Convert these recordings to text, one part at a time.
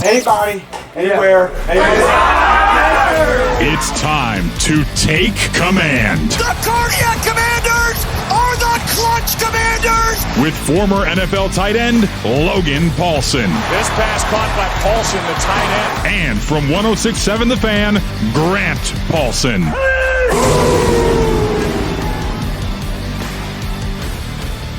Anybody, anywhere, It's time to take command. The Cardiac Commanders are the Clutch Commanders! With former NFL tight end Logan Paulsen. This pass caught by Paulsen, the tight end. And from 106.7 The Fan, Grant Paulsen.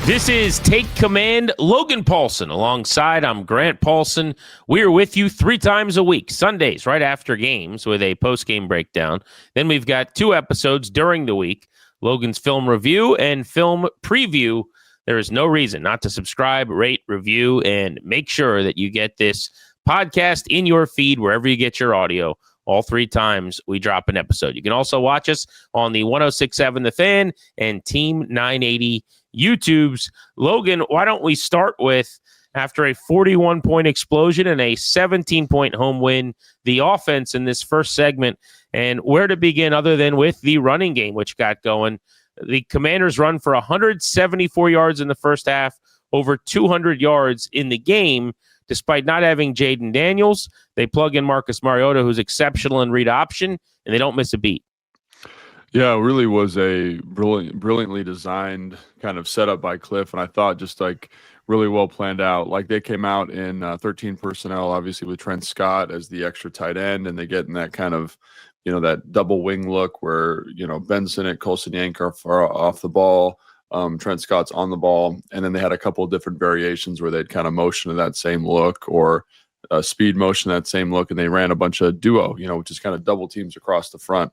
This is Take Command, Logan Paulsen. Alongside, I'm Grant Paulsen. We're with you 3 times a week, Sundays, right after games with a post-game breakdown. Then we've got 2 episodes during the week, Logan's film review and film preview. There is no reason not to subscribe, rate, review, and make sure that you get this podcast in your feed wherever you get your audio. All 3 times we drop an episode. You can also watch us on the 106.7 The Fan and Team 980 YouTubes. Logan, why don't we start with, after a 41-point explosion and a 17-point home win, the offense in this first segment, and where to begin other than with the running game, which got going. The Commanders run for 174 yards in the first half, over 200 yards in the game. Despite not having Jaden Daniels, they plug in Marcus Mariota, who's exceptional in read option, and they don't miss a beat. Yeah, it really was a brilliantly designed kind of setup by Cliff, and I thought just like really well planned out. Like they came out in 13 personnel, obviously with Trent Scott as the extra tight end, and they get in that kind of, that double wing look where, Benson and Coulson Yank are off the ball. Trent Scott's on the ball, and then they had a couple of different variations where they'd kind of motion to that same look or speed motion that same look, and they ran a bunch of duo, which is kind of double teams across the front.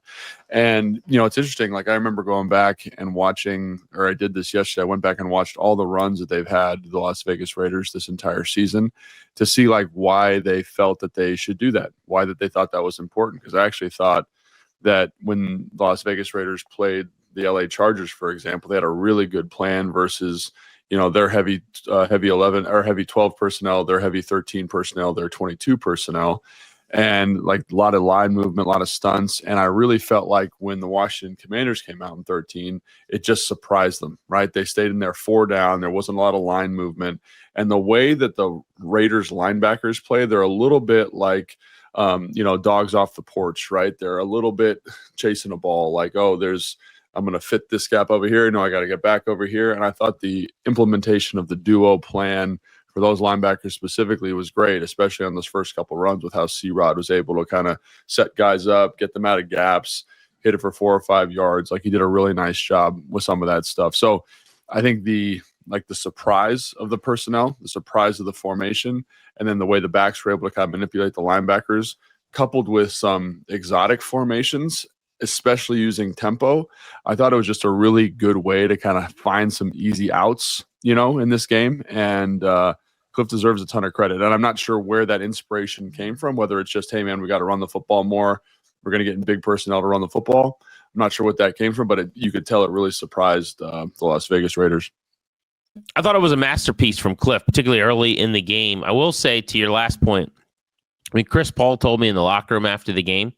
And, it's interesting. Like I remember going back and watching, or I did this yesterday, I went back and watched all the runs that they've had, the Las Vegas Raiders, this entire season, to see like why they felt that they should do that, why that they thought that was important. Because I actually thought that when the Las Vegas Raiders played the LA Chargers, for example, they had a really good plan versus, their heavy 11 or heavy 12 personnel, their heavy 13 personnel, their 22 personnel, and like a lot of line movement, a lot of stunts. And I really felt like when the Washington Commanders came out in 13, it just surprised them, right? They stayed in there 4 down. There wasn't a lot of line movement. And the way that the Raiders linebackers play, they're a little bit like, dogs off the porch, right? They're a little bit chasing a ball like, I'm going to fit this gap over here. No, I got to get back over here. And I thought the implementation of the duo plan for those linebackers specifically was great, especially on those first couple runs with how C-Rod was able to kind of set guys up, get them out of gaps, hit it for 4 or 5 yards. Like he did a really nice job with some of that stuff. So I think the surprise of the personnel, the surprise of the formation, and then the way the backs were able to kind of manipulate the linebackers, coupled with some exotic formations, especially using tempo, I thought it was just a really good way to kind of find some easy outs, in this game. And Cliff deserves a ton of credit. And I'm not sure where that inspiration came from, whether it's just, hey, man, we got to run the football more. We're going to get in big personnel to run the football. I'm not sure what that came from, but you could tell it really surprised the Las Vegas Raiders. I thought it was a masterpiece from Cliff, particularly early in the game. I will say, to your last point, Chris Paul told me in the locker room after the game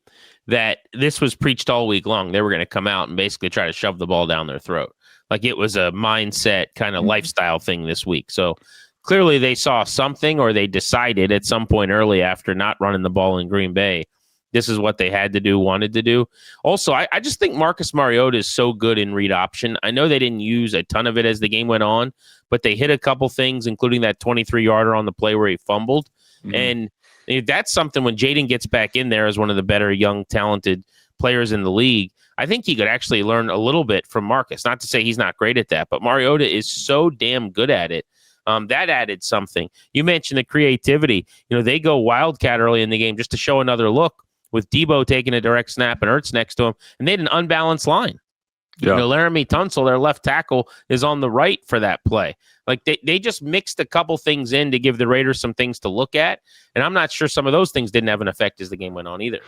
that this was preached all week long. They were going to come out and basically try to shove the ball down their throat. Like it was a mindset kind of lifestyle thing this week. So clearly they saw something, or they decided at some point early after not running the ball in Green Bay, this is what they had to do, wanted to do. Also, I just think Marcus Mariota is so good in read option. I know they didn't use a ton of it as the game went on, but they hit a couple things, including that 23-yarder on the play where he fumbled. Mm-hmm. And that's something when Jaden gets back in there as one of the better young, talented players in the league, I think he could actually learn a little bit from Marcus. Not to say he's not great at that, but Mariota is so damn good at it. That added something. You mentioned the creativity. They go wildcat early in the game just to show another look with Debo taking a direct snap and Ertz next to him, and they had an unbalanced line. Yeah. Laramie Tunsil, their left tackle, is on the right for that play. Like they just mixed a couple things in to give the Raiders some things to look at. And I'm not sure some of those things didn't have an effect as the game went on either.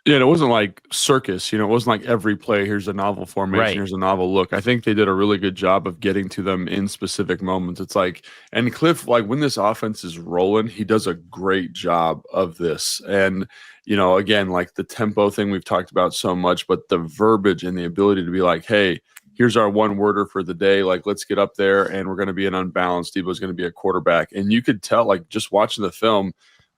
Yeah, it wasn't like circus. It wasn't like every play, here's a novel formation, right, here's a novel look. I think they did a really good job of getting to them in specific moments. It's like, and Cliff, like when this offense is rolling, he does a great job of this. And, again, like the tempo thing we've talked about so much, but the verbiage and the ability to be like, hey, here's our one-worder for the day. Like, let's get up there, and we're going to be an unbalanced. Debo's going to be a quarterback. And you could tell, like, just watching the film,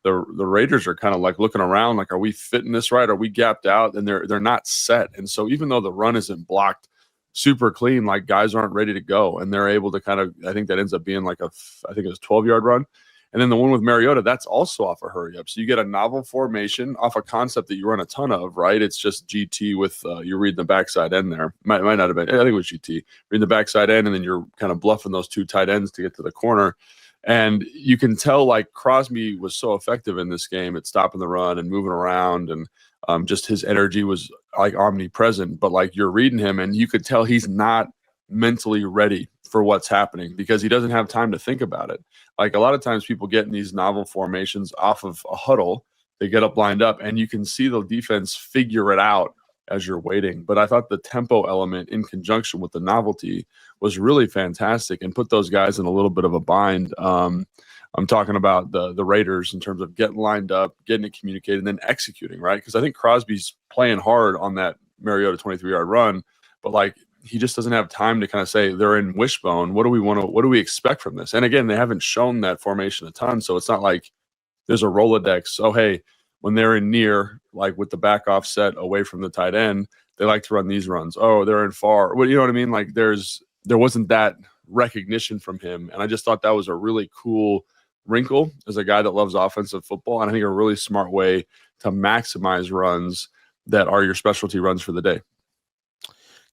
the Raiders are kind of like looking around, like, are we fitting this right? Are we gapped out? And they're not set. And so even though the run isn't blocked super clean, like guys aren't ready to go, and they're able to kind of, I think that ends up being like I think it was 12-yard run. And then the one with Mariota, that's also off a hurry up. So you get a novel formation off a concept that you run a ton of, right? It's just GT with you're reading the backside end there. Might not have been. I think it was GT. Reading the backside end, and then you're kind of bluffing those two tight ends to get to the corner. And you can tell like Crosby was so effective in this game at stopping the run and moving around, and just his energy was like omnipresent. But like you're reading him, and you could tell he's not mentally ready for what's happening because he doesn't have time to think about it. Like a lot of times people get in these novel formations off of a huddle, they get up lined up, and you can see the defense figure it out as you're waiting. But I thought the tempo element in conjunction with the novelty was really fantastic and put those guys in a little bit of a bind. I'm talking about the Raiders in terms of getting lined up, getting it communicated, and then executing, right? Because I think Crosby's playing hard on that Mariota 23-yard run, but like he just doesn't have time to kind of say they're in wishbone. What do we expect from this? And again, they haven't shown that formation a ton, so it's not like there's a Rolodex. Oh, hey, when they're in near, like with the back offset away from the tight end, they like to run these runs. Oh, they're in far. Well, you know what I mean? Like there wasn't that recognition from him, and I just thought that was a really cool wrinkle as a guy that loves offensive football, and I think a really smart way to maximize runs that are your specialty runs for the day.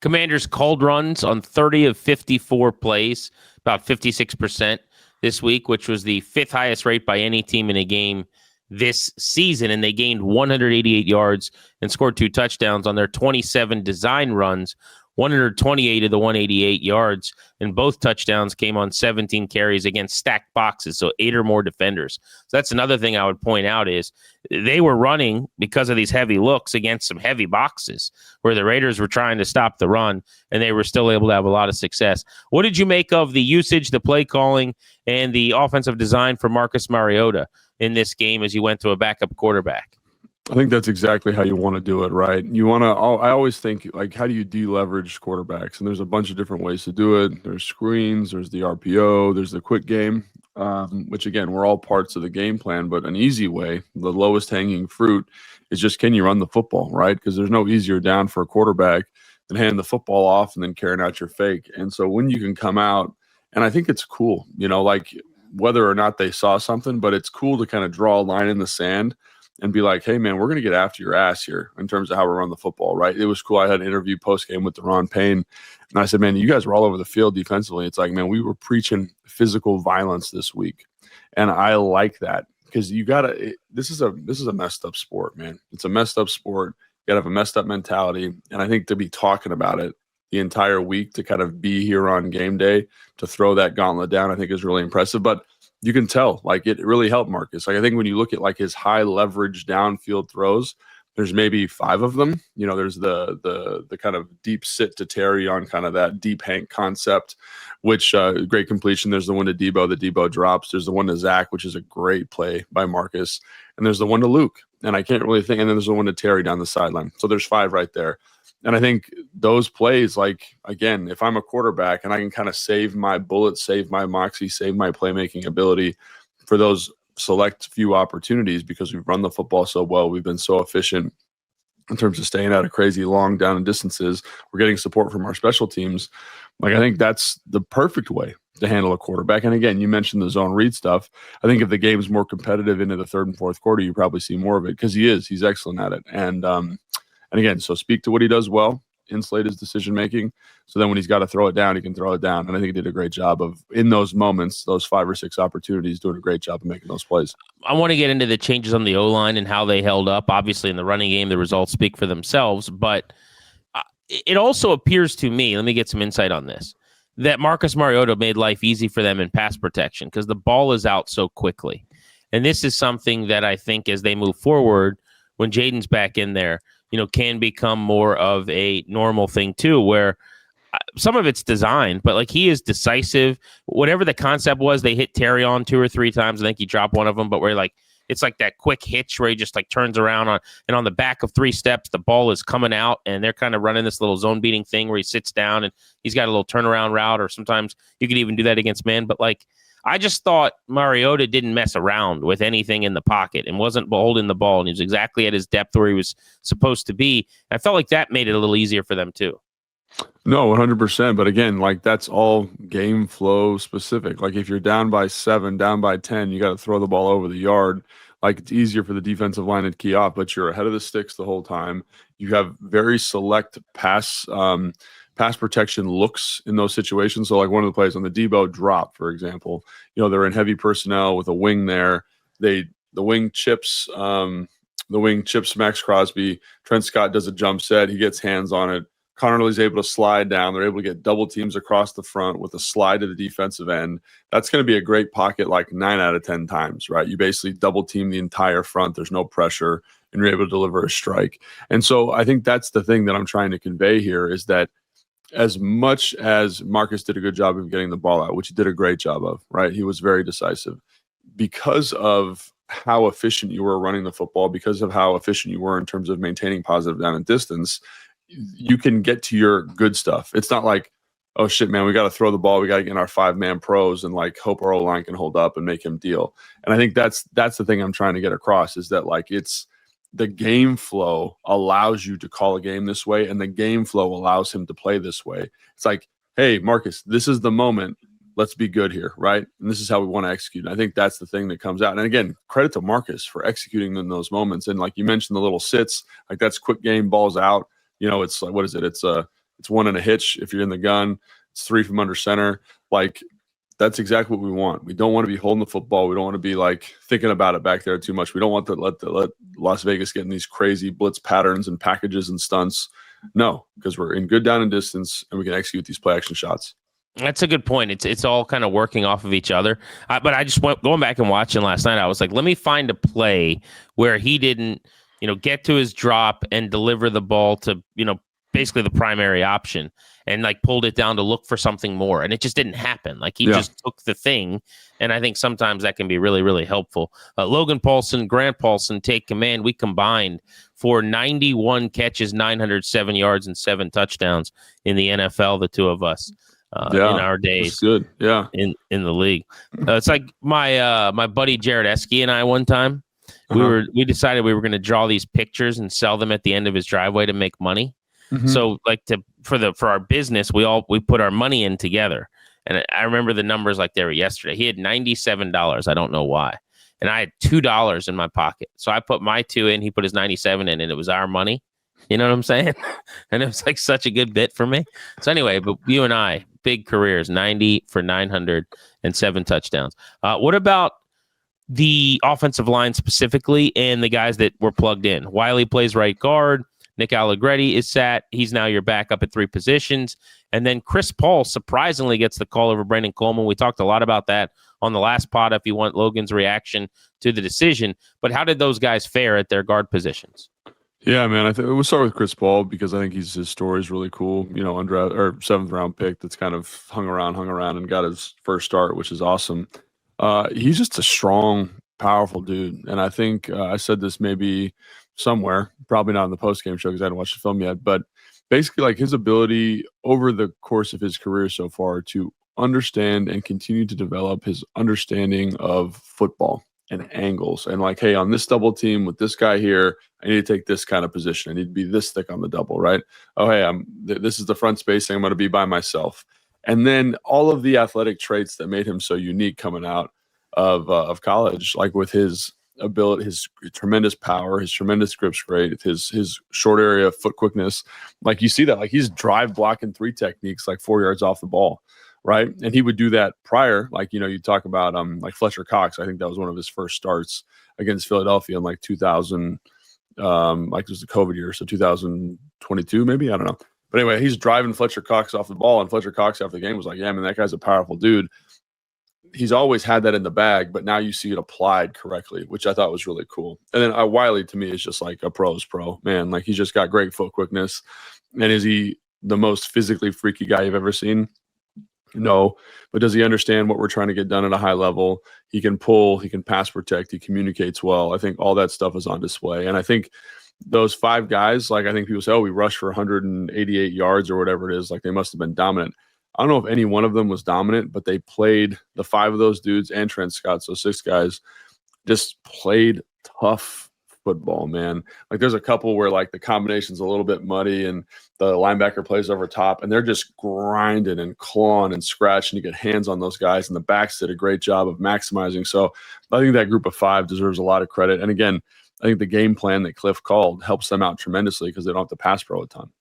Commanders called runs on 30 of 54 plays, about 56% this week, which was the fifth highest rate by any team in a game this season. And they gained 188 yards and scored 2 touchdowns on their 27 design runs. 128 of the 188 yards, and both touchdowns came on 17 carries against stacked boxes, so 8 or more defenders. So that's another thing I would point out is they were running because of these heavy looks against some heavy boxes where the Raiders were trying to stop the run, and they were still able to have a lot of success. What did you make of the usage, the play calling, and the offensive design for Marcus Mariota in this game as you went to a backup quarterback? I think that's exactly how you want to do it, right? You want to, I always think, like, how do you deleverage quarterbacks? And there's a bunch of different ways to do it. There's screens, there's the RPO, there's the quick game, which, again, we're all parts of the game plan. But an easy way, the lowest hanging fruit, is just can you run the football, right? Because there's no easier down for a quarterback than handing the football off and then carrying out your fake. And so when you can come out, and I think it's cool, like whether or not they saw something, but it's cool to kind of draw a line in the sand and be like, hey, man, we're going to get after your ass here in terms of how we run the football, right? It was cool. I had an interview post-game with Deron Payne, and I said, man, you guys were all over the field defensively. It's like, man, we were preaching physical violence this week, and I like that because you got to – this is a messed up sport, man. It's a messed up sport. You got to have a messed up mentality, and I think to be talking about it the entire week, to kind of be here on game day, to throw that gauntlet down, I think is really impressive. But you can tell, like, it really helped Marcus. Like, I think when you look at like his high leverage downfield throws, there's maybe 5 of them. There's the kind of deep sit to Terry on kind of that deep Hank concept, which great completion. There's the one to Debo that Debo drops. There's the one to Zach, which is a great play by Marcus. And there's the one to Luke. And I can't really think. And then there's the one to Terry down the sideline. So there's 5 right there. And I think those plays, like, again, if I'm a quarterback and I can kind of save my bullets, save my moxie, save my playmaking ability for those select few opportunities, because we've run the football so well, we've been so efficient in terms of staying out of crazy long down and distances, we're getting support from our special teams. Like, I think that's the perfect way to handle a quarterback. And again, you mentioned the zone read stuff. I think if the game's more competitive into the third and fourth quarter, you probably see more of it because he's excellent at it. And again, so speak to what he does well, insulate his decision-making, so then when he's got to throw it down, he can throw it down. And I think he did a great job of, in those moments, those 5 or 6 opportunities, doing a great job of making those plays. I want to get into the changes on the O-line and how they held up. Obviously, in the running game, the results speak for themselves, but it also appears to me, let me get some insight on this, that Marcus Mariota made life easy for them in pass protection because the ball is out so quickly. And this is something that I think as they move forward, when Jaden's back in there, can become more of a normal thing too, where some of it's designed, but like he is decisive. Whatever the concept was, they hit Terry on 2 or 3 times. I think he dropped one of them, but where like it's like that quick hitch where he just like turns around and on the back of 3 steps, the ball is coming out and they're kind of running this little zone beating thing where he sits down and he's got a little turnaround route, or sometimes you could even do that against man. But like, I just thought Mariota didn't mess around with anything in the pocket and wasn't holding the ball, and he was exactly at his depth where he was supposed to be. And I felt like that made it a little easier for them too. No, 100%. But again, like that's all game flow specific. Like if you're down by 7, down by 10, you got to throw the ball over the yard. Like it's easier for the defensive line to key off, but you're ahead of the sticks the whole time. You have very select pass protection looks in those situations. So like one of the plays on the Debo drop, for example, they're in heavy personnel with a wing there. The wing chips Max Crosby. Trent Scott does a jump set. He gets hands on it. Connerly's able to slide down. They're able to get double teams across the front with a slide to the defensive end. That's going to be a great pocket like 9 out of 10 times, right? You basically double team the entire front. There's no pressure, and you're able to deliver a strike. And so I think that's the thing that I'm trying to convey here is that as much as Marcus did a good job of getting the ball out, which he did a great job of, right? He was very decisive. Because of how efficient you were running the football, because of how efficient you were in terms of maintaining positive down and distance, you can get to your good stuff. It's not like, oh shit, man, we got to throw the ball. We got to get in our 5-man pros and like hope our O-line can hold up and make him deal. And I think that's the thing I'm trying to get across is that like it's the game flow allows you to call a game this way, and the game flow allows him to play this way. It's like, hey, Marcus, this is the moment. Let's be good here, right? And this is how we want to execute. And I think that's the thing that comes out. And again, credit to Marcus for executing in those moments. And like you mentioned, the little sits, like that's quick game, balls out. It's like, what is it? It's 1 and a hitch if you're in the gun. It's 3 from under center. Like that's exactly what we want. We don't want to be holding the football. We don't want to be like thinking about it back there too much. We don't want to let Las Vegas get in these crazy blitz patterns and packages and stunts. No, because we're in good down and distance and we can execute these play action shots. That's a good point. It's all kind of working off of each other. But I just going back and watching last night. I was like, let me find a play where he didn't, get to his drop and deliver the ball to, basically the primary option, and like pulled it down to look for something more. And it just didn't happen. Like he just took the thing. And I think sometimes that can be really, really helpful. Logan Paulsen, Grant Paulsen take command. We combined for 91 catches, 907 yards, and 7 touchdowns in the NFL, the two of us. In our days, good, yeah, in the league. It's like my buddy Jared Esky and I one time we decided we were going to draw these pictures and sell them at the end of his driveway to make money. Mm-hmm. So like for our business, we put our money in together, and I remember the numbers like they were yesterday. He had $97. I don't know why, and I had $2 in my pocket. So I put my 2 in, he put his 97 in, and it was our money. You know what I'm saying? And it was like such a good bit for me. So anyway, but you and I, big careers, 90 for 900 and 7 touchdowns. What about the offensive line specifically and the guys that were plugged in? Wiley plays right guard. Nick Allegretti is sat. He's now your backup at 3 positions. And then Chris Paul surprisingly gets the call over Brandon Coleman. We talked a lot about that on the last pod if you want Logan's reaction to the decision. But how did those guys fare at their guard positions? Yeah, man. I think we'll start with Chris Paul because I think his story is really cool. 7th round pick that's kind of hung around and got his first start, which is awesome. He's just a strong, powerful dude. And I think I said this maybe somewhere, probably not in the post-game show because I hadn't watched the film yet, but basically like his ability over the course of his career so far to understand and continue to develop his understanding of football and angles and like, hey, on this double team with this guy here, I need to take this kind of position. I need to be this thick on the double, right? Oh, hey, this is the front spacing. I'm going to be by myself. And then all of the athletic traits that made him so unique coming out of college, like with his ability, his tremendous power, his tremendous grip strength, his short area foot quickness. Like you see that, like he's drive blocking 3 techniques, like 4 yards off the ball. Right. And he would do that prior. Like, you talk about like Fletcher Cox. I think that was one of his first starts against Philadelphia in like 2000, like it was the COVID year. So 2022, maybe. I don't know. But anyway, he's driving Fletcher Cox off the ball. And Fletcher Cox after the game was like, yeah, man, that guy's a powerful dude. He's always had that in the bag, but now you see it applied correctly, which I thought was really cool. And then Wiley to me is just like a pro's pro, man. Like he's just got great foot quickness. And is he the most physically freaky guy you've ever seen? No, but does he understand what we're trying to get done at a high level? He can pull, he can pass protect, he communicates well. I think all that stuff is on display. And I think those 5 guys, like I think people say, oh, we rushed for 188 yards or whatever it is. Like they must have been dominant. I don't know if any one of them was dominant, but they played, the 5 of those dudes and Trent Scott, so 6 guys, just played tough football, man. Like there's a couple where like the combination's a little bit muddy and the linebacker plays over top and they're just grinding and clawing and scratching to get hands on those guys, and the backs did a great job of maximizing. So I think that group of 5 deserves a lot of credit. And again, I think the game plan that Cliff called helps them out tremendously because they don't have to pass pro a ton.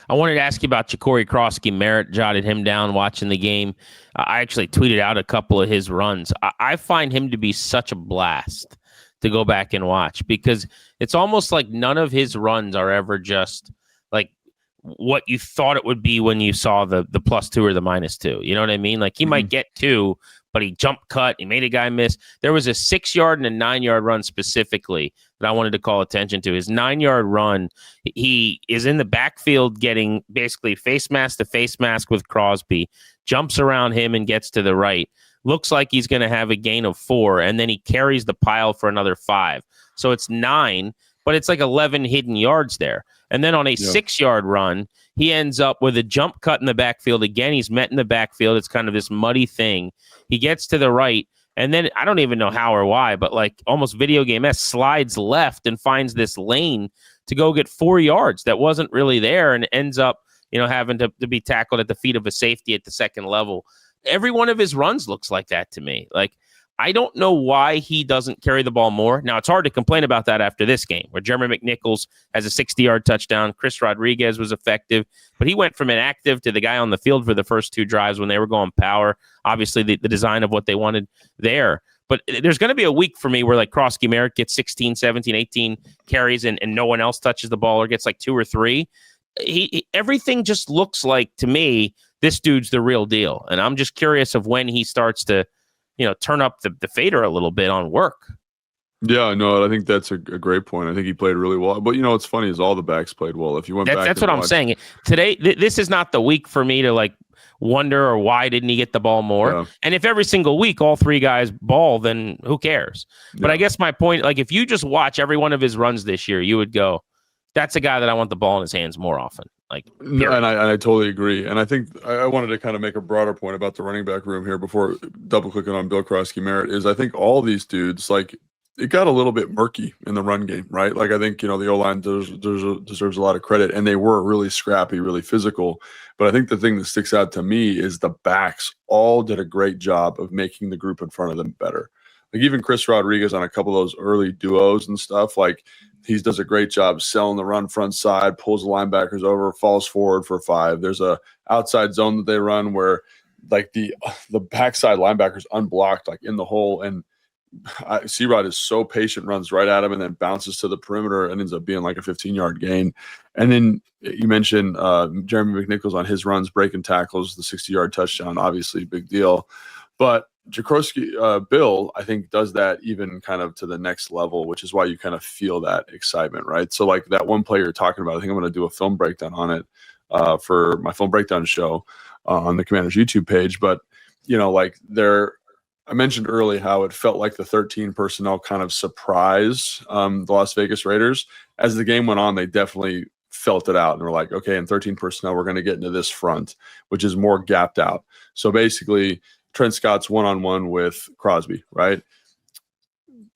I wanted to ask you about Ja'Cory Krosky. Merritt jotted him down watching the game. I actually tweeted out a couple of his runs. I find him to be such a blast to go back and watch because it's almost like none of his runs are ever just like what you thought it would be when you saw the +2 or the -2. You know what I mean? Like he might get 2, but he jump cut. He made a guy miss. There was a 6-yard and a 9-yard run specifically that I wanted to call attention to. His 9-yard run, he is in the backfield getting basically face mask to face mask with Crosby, jumps around him and gets to the right. Looks like he's going to have a gain of 4, and then he carries the pile for another 5. So it's 9, but it's like 11 hidden yards there. And then on a 6-yard run, he ends up with a jump cut in the backfield. Again, he's met in the backfield. It's kind of this muddy thing. He gets to the right, and then I don't even know how or why, but like almost video game-esque, slides left and finds this lane to go get 4 yards that wasn't really there and ends up, having to be tackled at the feet of a safety at the second level. Every one of his runs looks like that to me. Like, I don't know why he doesn't carry the ball more. Now, it's hard to complain about that after this game, where Jeremy McNichols has a 60-yard touchdown. Chris Rodriguez was effective, but he went from inactive to the guy on the field for the first 2 drives when they were going power. Obviously, the design of what they wanted there. But there's going to be a week for me where, like, Krosky Merritt gets 16, 17, 18 carries and no one else touches the ball or gets, like, 2 or 3. Everything just looks like, to me, this dude's the real deal. And I'm just curious of when he starts to, turn up the fader a little bit on work. Yeah, no, I think that's a great point. I think he played really well. But, what's funny is all the backs played well. If you went back, that's what I'm saying. Today, this is not the week for me to, like, wonder or why didn't he get the ball more. Yeah. And if every single week all 3 guys ball, then who cares? But I guess my point, like, if you just watch every one of his runs this year, you would go, that's a guy that I want the ball in his hands more often. Like, and I totally agree. And I think I wanted to kind of make a broader point about the running back room here before double clicking on Bill Krosky Merritt is I think all these dudes, like, it got a little bit murky in the run game, right? Like, I think, the O-line deserves a lot of credit, and they were really scrappy, really physical. But I think the thing that sticks out to me is the backs all did a great job of making the group in front of them better. Like, even Chris Rodriguez on a couple of those early duos and stuff, like, he does a great job selling the run front side, pulls the linebackers over, falls forward for 5. There's a outside zone that they run where, like, the backside linebackers unblocked, like, in the hole, and C-Rod is so patient, runs right at him and then bounces to the perimeter and ends up being like a 15-yard gain. And then you mentioned Jeremy McNichols on his runs, breaking tackles, the 60-yard touchdown, obviously big deal. But Ja'Cory, Bill, I think, does that even kind of to the next level, which is why you kind of feel that excitement, right? So, like, that one play you're talking about, I think I'm going to do a film breakdown on it for my film breakdown show on the Commanders YouTube page. But, I mentioned early how it felt like the 13 personnel kind of surprised the Las Vegas Raiders. As the game went on, they definitely felt it out and were like, okay, in 13 personnel, we're going to get into this front, which is more gapped out. So basically, Trent Scott's one-on-one with Crosby, right?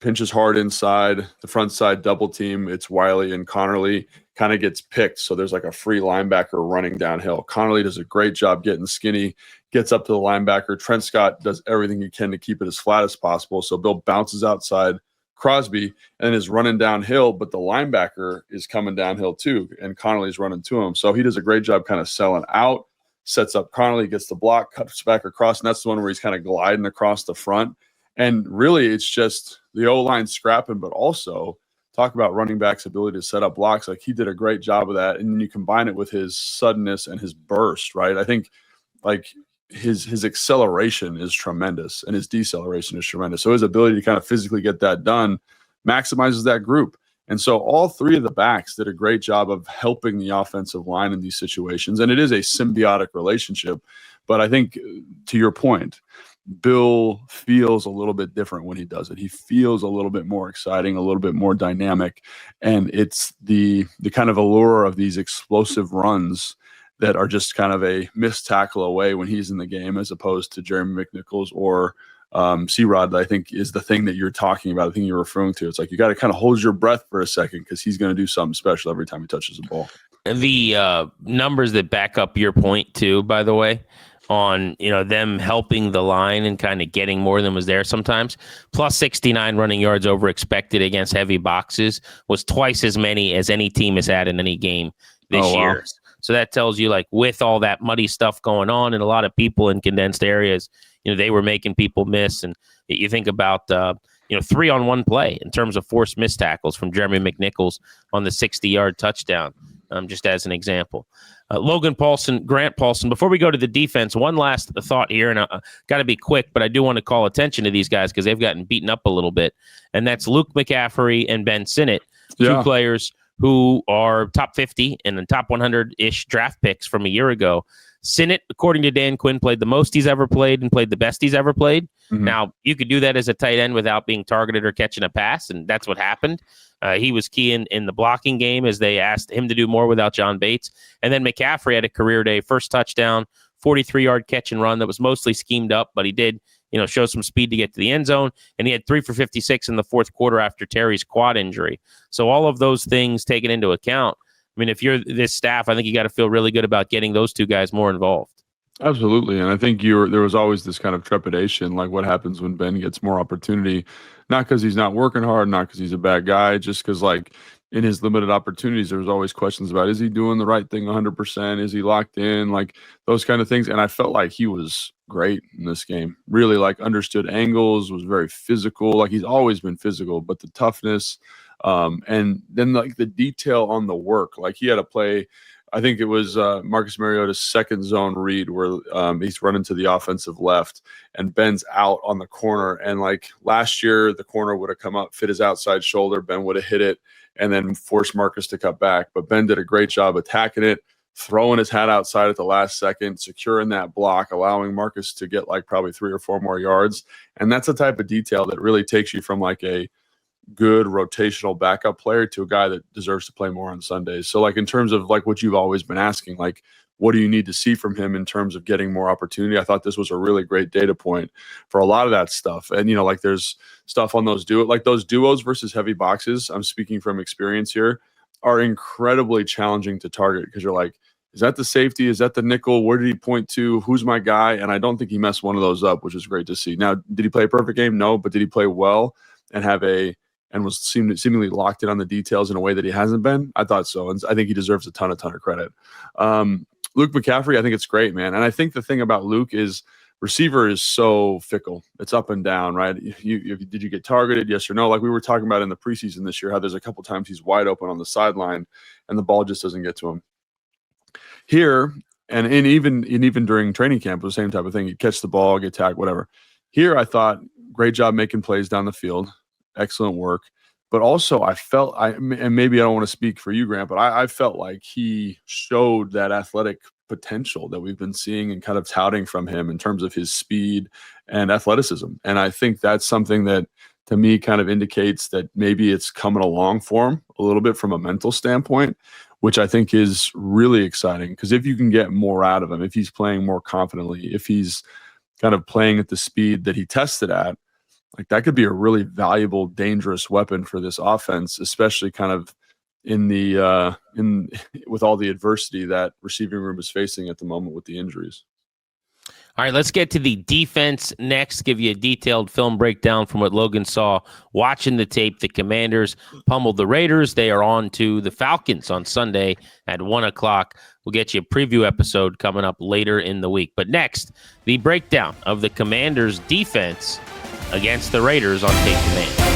Pinches hard inside, the front side double team. It's Wiley and Connerly kind of gets picked. So there's like a free linebacker running downhill. Connerly does a great job getting skinny, gets up to the linebacker. Trent Scott does everything he can to keep it as flat as possible. So Bill bounces outside Crosby and is running downhill, but the linebacker is coming downhill too, and Connerly's running to him. So he does a great job kind of selling out, sets up Connerly, gets the block, cuts back across, and that's the one where he's kind of gliding across the front. And really, it's just the O-line scrapping, but also talk about running back's ability to set up blocks. Like, he did a great job of that. And then you combine it with his suddenness and his burst, right? I think, like, his acceleration is tremendous and his deceleration is tremendous. So his ability to kind of physically get that done maximizes that group. And so all three of the backs did a great job of helping the offensive line in these situations. And it is a symbiotic relationship. But I think, to your point, Bill feels a little bit different when he does it. He feels a little bit more exciting, a little bit more dynamic. And it's the kind of allure of these explosive runs that are just kind of a missed tackle away when he's in the game, as opposed to Jeremy McNichols or C-Rod, I think is the thing that you're talking about, the thing you're referring to. It's like you got to kind of hold your breath for a second because he's going to do something special every time he touches the ball. The numbers that back up your point too, by the way, on them helping the line and kind of getting more than was there sometimes. Plus 69 running yards over expected against heavy boxes was twice as many as any team has had in any game this year. Wow. So that tells you, like, with all that muddy stuff going on and a lot of people in condensed areas, they were making people miss. And you think about 3-on-1 play in terms of forced missed tackles from Jeremy McNichols on the 60-yard touchdown, just as an example. Logan Paulsen, Grant Paulsen. Before we go to the defense, one last thought here, and I got to be quick, but I do want to call attention to these guys because they've gotten beaten up a little bit, and that's Luke McCaffrey and Ben Sinnott, two players who are top 50 and the top 100-ish draft picks from a year ago. Sinnott, according to Dan Quinn, played the most he's ever played and played the best he's ever played. Mm-hmm. Now, you could do that as a tight end without being targeted or catching a pass, and that's what happened. He was key in the blocking game as they asked him to do more without John Bates. And then McCaffrey had a career day, first touchdown, 43-yard catch and run that was mostly schemed up, but he did show some speed to get to the end zone, and he had 3 for 56 in the fourth quarter after Terry's quad injury. So all of those things taken into account, I mean, if you're this staff, I think you got to feel really good about getting those two guys more involved. Absolutely. And I think there was always this kind of trepidation, like what happens when Ben gets more opportunity, not because he's not working hard, not because he's a bad guy, just because, like, in his limited opportunities, there was always questions about, is he doing the right thing 100%? Is he locked in? Like, those kind of things. And I felt like he was great in this game. Really, like, understood angles, was very physical. Like, he's always been physical, but the toughness, and then, like, the detail on the work. Like, he had a play, I think it was Marcus Mariota's second zone read where he's running to the offensive left and Ben's out on the corner. And, like, last year, the corner would have come up, fit his outside shoulder, Ben would have hit it, and then forced Marcus to cut back. But Ben did a great job attacking it, throwing his hat outside at the last second, securing that block, allowing Marcus to get, like, probably 3 or 4 more yards. And that's the type of detail that really takes you from, like, a good rotational backup player to a guy that deserves to play more on Sundays. So, like, in terms of, like, what you've always been asking, like, what do you need to see from him in terms of getting more opportunity? I thought this was a really great data point for a lot of that stuff. And, like, there's stuff on those those duos versus heavy boxes, I'm speaking from experience here, are incredibly challenging to target because you're like, is that the safety? Is that the nickel? Where did he point to? Who's my guy? And I don't think he messed one of those up, which is great to see. Now, did he play a perfect game? No, but did he play well and was seemingly locked in on the details in a way that he hasn't been? I thought so. And I think he deserves a ton of credit. Luke McCaffrey, I think it's great, man. And I think the thing about Luke is receiver is so fickle. It's up and down, right? Did you get targeted? Yes or no? Like we were talking about in the preseason this year, how there's a couple times he's wide open on the sideline and the ball just doesn't get to him. Here, and even during training camp, it was the same type of thing. He'd catch the ball, get tagged, whatever. Here, I thought, great job making plays down the field. Excellent work. But also I felt, and maybe I don't want to speak for you, Grant, but I felt like he showed that athletic potential that we've been seeing and kind of touting from him in terms of his speed and athleticism. And I think that's something that to me kind of indicates that maybe it's coming along for him a little bit from a mental standpoint, which I think is really exciting because if you can get more out of him, if he's playing more confidently, if he's kind of playing at the speed that he tested at, like that could be a really valuable, dangerous weapon for this offense, especially kind of with all the adversity that receiving room is facing at the moment with the injuries. All right, let's get to the defense next. Give you a detailed film breakdown from what Logan saw watching the tape. The Commanders pummeled the Raiders. They are on to the Falcons on Sunday at 1 o'clock. We'll get you a preview episode coming up later in the week. But next, the breakdown of the Commanders' defense against the Raiders on Take Command.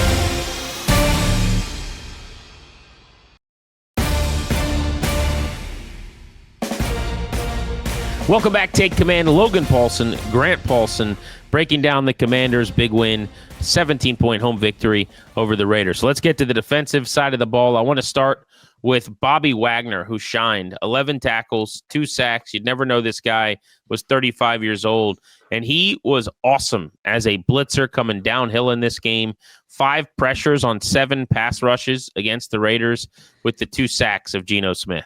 Welcome back. Take command. Logan Paulsen, Grant Paulsen, breaking down the Commanders' big win, 17-point home victory over the Raiders. So let's get to the defensive side of the ball. I want to start with Bobby Wagner, who shined. 11 tackles, 2 sacks. You'd never know this guy was 35 years old, and he was awesome as a blitzer coming downhill in this game. 5 pressures on 7 pass rushes against the Raiders with the 2 sacks of Geno Smith.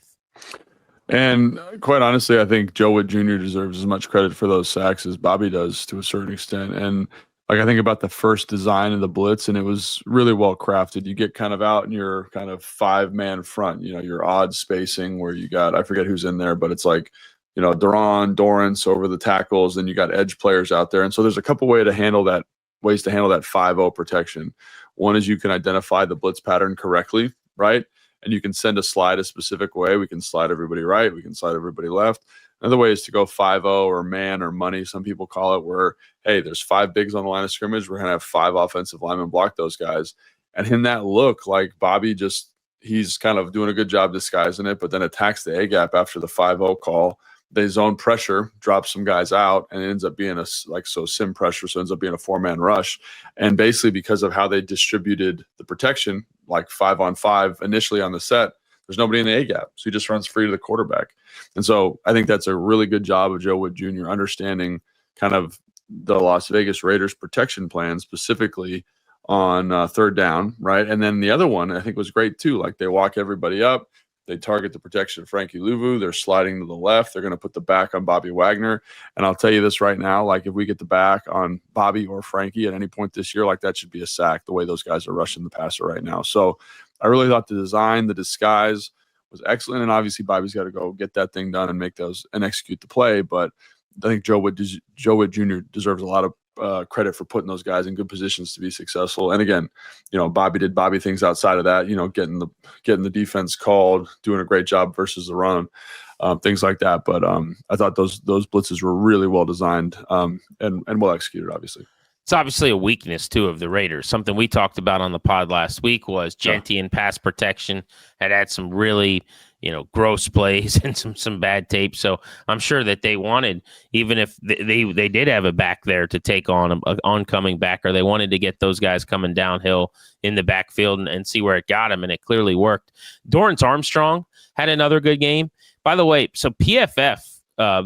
And quite honestly, I think Joe Witt Jr. deserves as much credit for those sacks as Bobby does to a certain extent. And like I think about the first design of the blitz, and it was really well crafted. You get kind of out in your kind of 5-man front, your odd spacing where you got, I forget who's in there, but it's like, Dorrance over the tackles, and you got edge players out there. And so there's a couple ways to handle that 5-0 protection. One is you can identify the blitz pattern correctly, right? And you can send a slide a specific way. We can slide everybody right. We can slide everybody left. Another way is to go 5-0 or man or money, some people call it, where, hey, there's 5 bigs on the line of scrimmage. We're going to have 5 offensive linemen block those guys. And in that look, like Bobby he's kind of doing a good job disguising it, but then attacks the A-gap after the 5-0 call. They zone pressure, drop some guys out, and it ends up being sim pressure, so it ends up being a 4-man rush. And basically because of how they distributed the protection, like 5-on-5 initially on the set, there's nobody in the A-gap, so he just runs free to the quarterback. And so I think that's a really good job of Joe Witt Jr. understanding kind of the Las Vegas Raiders protection plan specifically on third down, right? And then the other one I think was great too. Like they walk everybody up. They target the protection of Frankie Louvu. They're sliding to the left. They're going to put the back on Bobby Wagner. And I'll tell you this right now, like if we get the back on Bobby or Frankie at any point this year, like that should be a sack the way those guys are rushing the passer right now. So I really thought the design, the disguise was excellent. And obviously Bobby's got to go get that thing done and make those and execute the play. But I think Joe Witt Jr. deserves a lot of credit for putting those guys in good positions to be successful. And again, Bobby did Bobby things outside of that, getting the defense called, doing a great job versus the run, things like that. But I thought those blitzes were really well designed and well executed, obviously. It's obviously a weakness, too, of the Raiders. Something we talked about on the pod last week was Genty in pass protection had some really, gross plays and some bad tape. So I'm sure that they wanted, even if they did have a back there to take on an oncoming backer, they wanted to get those guys coming downhill in the backfield and see where it got him, and it clearly worked. Dorrance Armstrong had another good game. By the way, so PFF,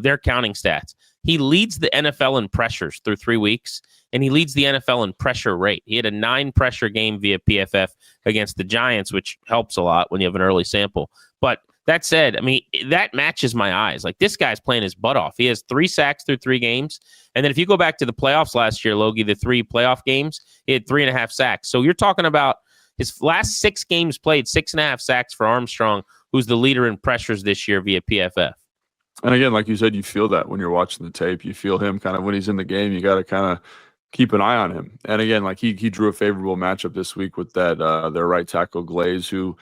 their counting stats, he leads the NFL in pressures through 3 weeks, and he leads the NFL in pressure rate. He had a 9 pressure game via PFF against the Giants, which helps a lot when you have an early sample. But that said, I mean, that matches my eyes. Like, this guy's playing his butt off. He has 3 sacks through 3 games. And then if you go back to the playoffs last year, Logie, the 3 playoff games, he had 3.5 sacks. So you're talking about his last 6 games played, 6.5 sacks for Armstrong, who's the leader in pressures this year via PFF. And again, like you said, you feel that when you're watching the tape. You feel him kind of when he's in the game. You got to kind of keep an eye on him. And again, like he drew a favorable matchup this week with that their right tackle Glaze, who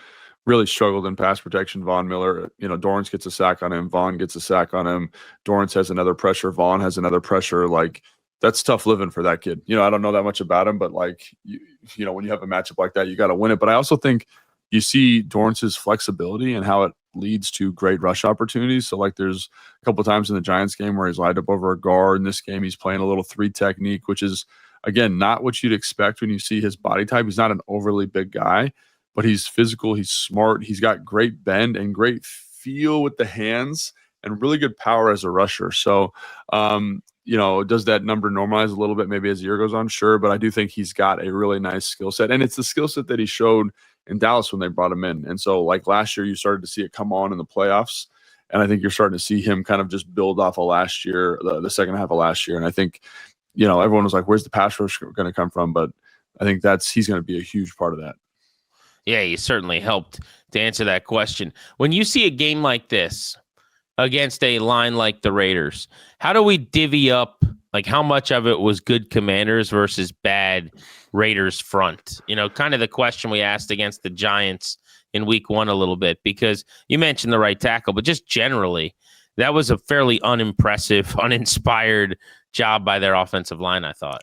really struggled in pass protection. Von Miller, Dorrance gets a sack on him. Vaughn gets a sack on him. Dorrance has another pressure. Vaughn has another pressure. Like, that's tough living for that kid. I don't know that much about him, but like, when you have a matchup like that, you got to win it. But I also think you see Dorrance's flexibility and how it leads to great rush opportunities. So like there's a couple of times in the Giants game where he's lined up over a guard. In this game, he's playing a little 3 technique, which is, again, not what you'd expect when you see his body type. He's not an overly big guy, but he's physical. He's smart. He's got great bend and great feel with the hands and really good power as a rusher. So, does that number normalize a little bit maybe as the year goes on? Sure. But I do think he's got a really nice skill set. And it's the skill set that he showed in Dallas when they brought him in. And so like last year, you started to see it come on in the playoffs. And I think you're starting to see him kind of just build off of last year, the second half of last year. And I think, everyone was like, where's the pass rush going to come from? But I think he's going to be a huge part of that. Yeah, he certainly helped to answer that question. When you see a game like this against a line like the Raiders, how do we divvy up, like, how much of it was good Commanders versus bad Raiders front? Kind of the question we asked against the Giants in week 1 a little bit, because you mentioned the right tackle, but just generally, that was a fairly unimpressive, uninspired job by their offensive line, I thought.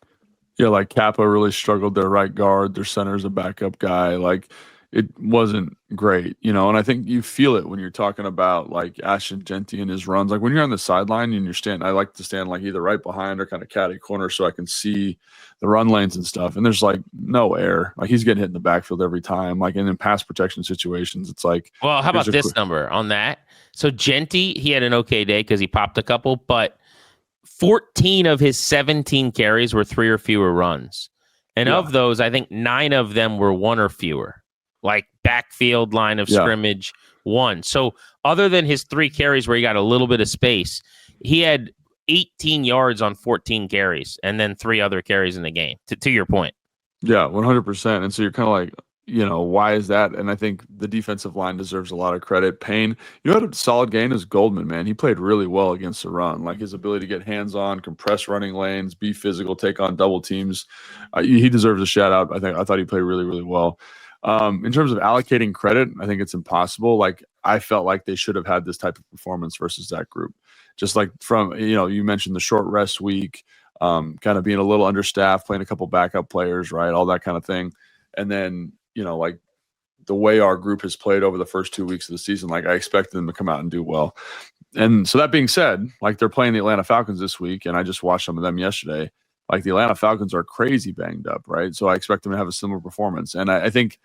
Yeah, like Kappa really struggled their right guard. Their center's a backup guy. Like, it wasn't great, and I think you feel it when you're talking about like Ashton Genty and his runs. Like when you're on the sideline and you're standing, I like to stand like either right behind or kind of catty corner so I can see the run lanes and stuff. And there's like no air. Like he's getting hit in the backfield every time. Like in pass protection situations, it's like, well, how about this number on that? So Genty, he had an okay day because he popped a couple, but 14 of his 17 carries were 3 or fewer runs. And of those, I think 9 of them were 1 or fewer. Like backfield line of scrimmage, 1. So other than his 3 carries where he got a little bit of space, he had 18 yards on 14 carries and then 3 other carries in the game, to your point. Yeah, 100%. And so you're kind of like, why is that? And I think the defensive line deserves a lot of credit. Payne, had a solid game as Goldman, man. He played really well against the run. Like his ability to get hands-on, compress running lanes, be physical, take on double teams. He deserves a shout-out. I thought he played really, really well. In terms of allocating credit, I think it's impossible. Like I felt like they should have had this type of performance versus that group. Just like from, you mentioned the short rest week, kind of being a little understaffed, playing a couple backup players, right? All that kind of thing. And then, like the way our group has played over the first 2 weeks of the season, like I expected them to come out and do well. And so that being said, like they're playing the Atlanta Falcons this week, and I just watched some of them yesterday. Like the Atlanta Falcons are crazy banged up, right? So I expect them to have a similar performance. And I think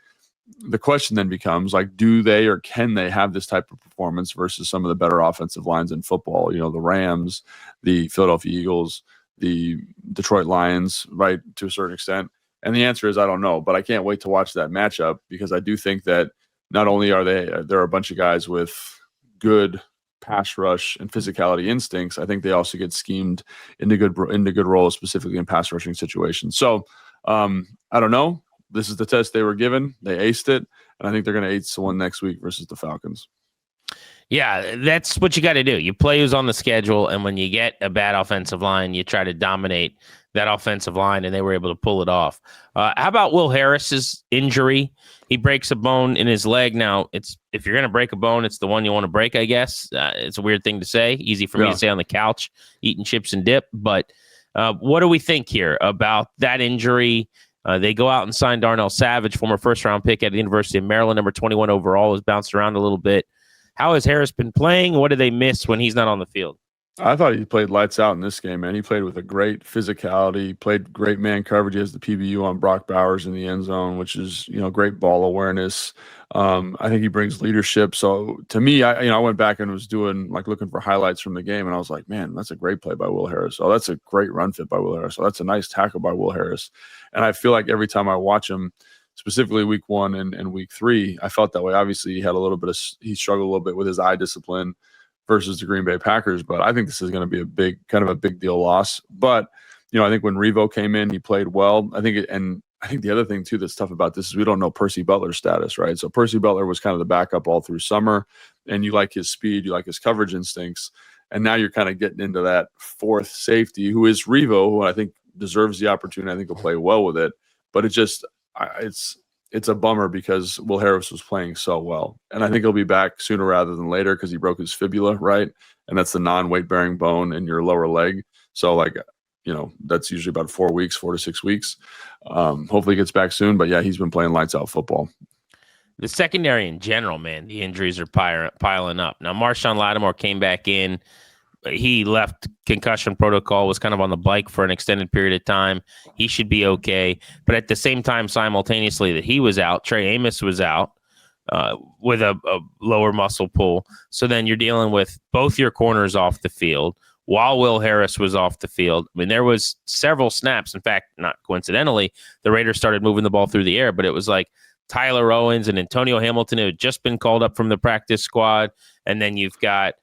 the question then becomes like, do they or can they have this type of performance versus some of the better offensive lines in football? The Rams, the Philadelphia Eagles, the Detroit Lions, right, to a certain extent. And the answer is I don't know, but I can't wait to watch that matchup because I do think that not only are there are a bunch of guys with good pass rush and physicality instincts, I think they also get schemed into good roles, specifically in pass rushing situations. So I don't know. This is the test they were given. They aced it, and I think they're going to ace the one next week versus the Falcons. Yeah, that's what you got to do. You play who's on the schedule, and when you get a bad offensive line, you try to dominate that offensive line, and they were able to pull it off. How about Will Harris's injury? He breaks a bone in his leg. Now, if you're going to break a bone, it's the one you want to break, I guess. It's a weird thing to say. Easy for me to say on the couch, eating chips and dip. But what do we think here about that injury? They go out and sign Darnell Savage, former first-round pick at the University of Maryland, number 21 overall, has bounced around a little bit. How has Harris been playing? What do they miss when he's not on the field? I thought he played lights out in this game, man. He played with a great physicality, played great man coverage. He has the PBU on Brock Bowers in the end zone, which is, great ball awareness. I think he brings leadership. So to me, I went back and was looking for highlights from the game, and I was like, man, that's a great play by Will Harris. Oh, that's a great run fit by Will Harris. Oh, that's a nice tackle by Will Harris. And I feel like every time I watch him, specifically week 1 and week 3, I felt that way. Obviously, he struggled a little bit with his eye discipline versus the Green Bay Packers, but I think this is going to be a big deal loss. But, I think when Revo came in, he played well. I think the other thing too that's tough about this is we don't know Percy Butler's status, right? So Percy Butler was kind of the backup all through summer, and you like his speed, you like his coverage instincts, and now you're kind of getting into that fourth safety who is Revo, who I think deserves the opportunity. I think he'll play well with it, but it's a bummer because Will Harris was playing so well. And I think he'll be back sooner rather than later because he broke his fibula, right? And that's the non-weight-bearing bone in your lower leg. So, that's usually about 4 to 6 weeks. Hopefully he gets back soon. But, yeah, he's been playing lights-out football. The secondary in general, man, the injuries are piling up. Now, Marshawn Lattimore came back in. He left concussion protocol, was kind of on the bike for an extended period of time. He should be okay. But at the same time, simultaneously that he was out, Trey Amos was out with a lower muscle pull. So then you're dealing with both your corners off the field while Will Harris was off the field. I mean, there was several snaps. In fact, not coincidentally, the Raiders started moving the ball through the air, but it was like Tyler Owens and Antonio Hamilton who had just been called up from the practice squad. And then you've got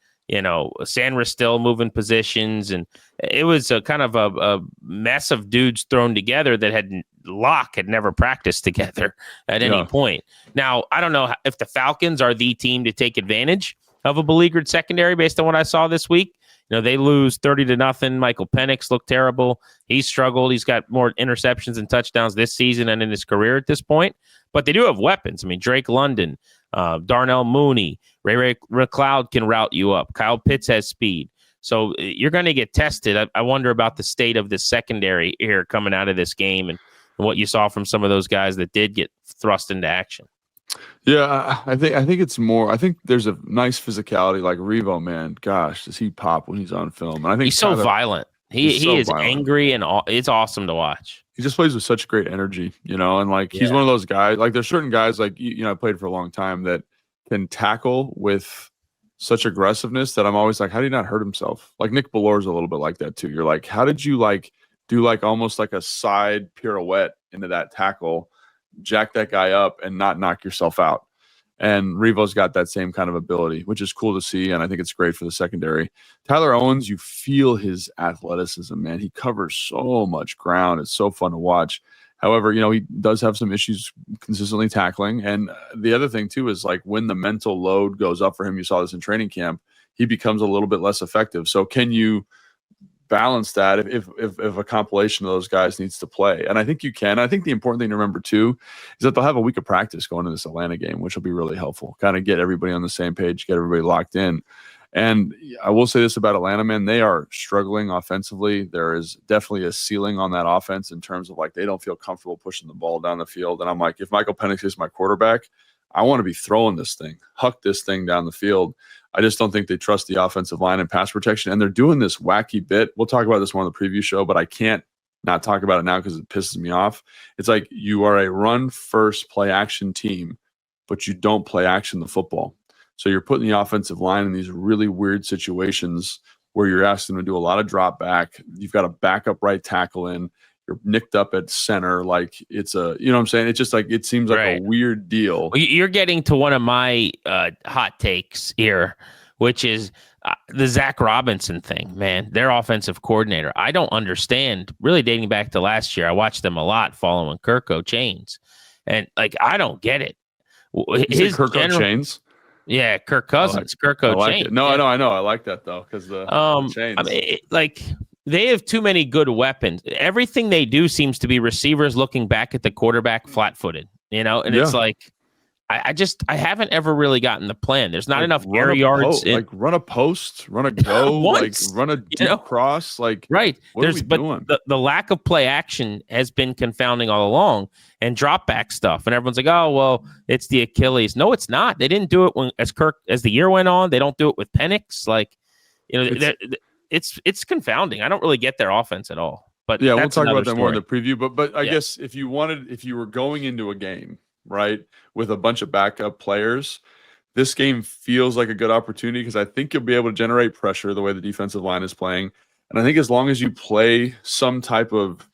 Sandra still moving positions, and it was a kind of a mess of dudes thrown together that had never practiced together at any point. Now, I don't know if the Falcons are the team to take advantage of a beleaguered secondary based on what I saw this week. They lose 30-0. Michael Penix looked terrible. He struggled. He's got more interceptions and touchdowns this season and in his career at this point. But they do have weapons. I mean, Drake London, Darnell Mooney, Ray McLeod can route you up. Kyle Pitts has speed. So you're going to get tested. I wonder about the state of the secondary here coming out of this game and what you saw from some of those guys that did get thrust into action. Yeah, I think it's more. I think there's a nice physicality. Like Revo, man, gosh, does he pop when he's on film? And I think He's so Tyler, violent. he's He so is violent. angry and it's awesome to watch. He just plays with such great energy, and like he's Yeah. one of those guys. Like there's certain guys, like I played for a long time that can tackle with such aggressiveness that I'm always like, how did he not hurt himself? Like Nick Ballor's a little bit like that too. You're like, how did you like do like almost like a side pirouette into that tackle, jack that guy up, and not knock yourself out? And Revo's got that same kind of ability, which is cool to see. And I think it's great for the secondary. Tyler Owens, you feel his athleticism, man. He covers so much ground. It's so fun to watch. However, he does have some issues consistently tackling. And the other thing, too, is like when the mental load goes up for him, you saw this in training camp, he becomes a little bit less effective. So can you balance that if a compilation of those guys needs to play? And I think you can. I think the important thing to remember too is that they'll have a week of practice going into this Atlanta game, which will be really helpful. Kind of get everybody on the same page, get everybody locked in. And I will say this about Atlanta, man, they are struggling offensively. There is definitely a ceiling on that offense in terms of like they don't feel comfortable pushing the ball down the field. And I'm like, if Michael Penix is my quarterback, I want to be throwing this thing, huck this thing down the field. I just don't think they trust the offensive line and pass protection. And they're doing this wacky bit. We'll talk about this more on the preview show, but I can't not talk about it now because it pisses me off. It's like you are a run first play action team, but you don't play action the football. So you're putting the offensive line in these really weird situations where you're asking them to do a lot of drop back. You've got a backup right tackle in. You're nicked up at center. Like it's what I'm saying? It's just like, it seems like a weird deal. Well, you're getting to one of my hot takes here, which is the Zach Robinson thing, man. Their offensive coordinator. I don't understand, really dating back to last year. I watched them a lot following Kirko Chains. And like, I don't get it. His Kirko Chains? Yeah, Kirk Cousins, Kirko Chains. It. No, I know. I like that though, because the chains. I mean, like they have too many good weapons. Everything they do seems to be receivers looking back at the quarterback flat-footed, and it's like I haven't ever really gotten the plan. There's not enough air yards. Like run a post, run a go, like run a deep cross. Like right. What are we doing? The lack of play action has been confounding all along, and drop back stuff. And everyone's like, oh well, it's the Achilles. No, it's not. They didn't do it as the year went on. They don't do it with Penix. Like it's confounding. I don't really get their offense at all. But yeah, we'll talk about that more in the preview. But I guess if you were going into a game, right, with a bunch of backup players, this game feels like a good opportunity because I think you'll be able to generate pressure the way the defensive line is playing. And I think as long as you play some type of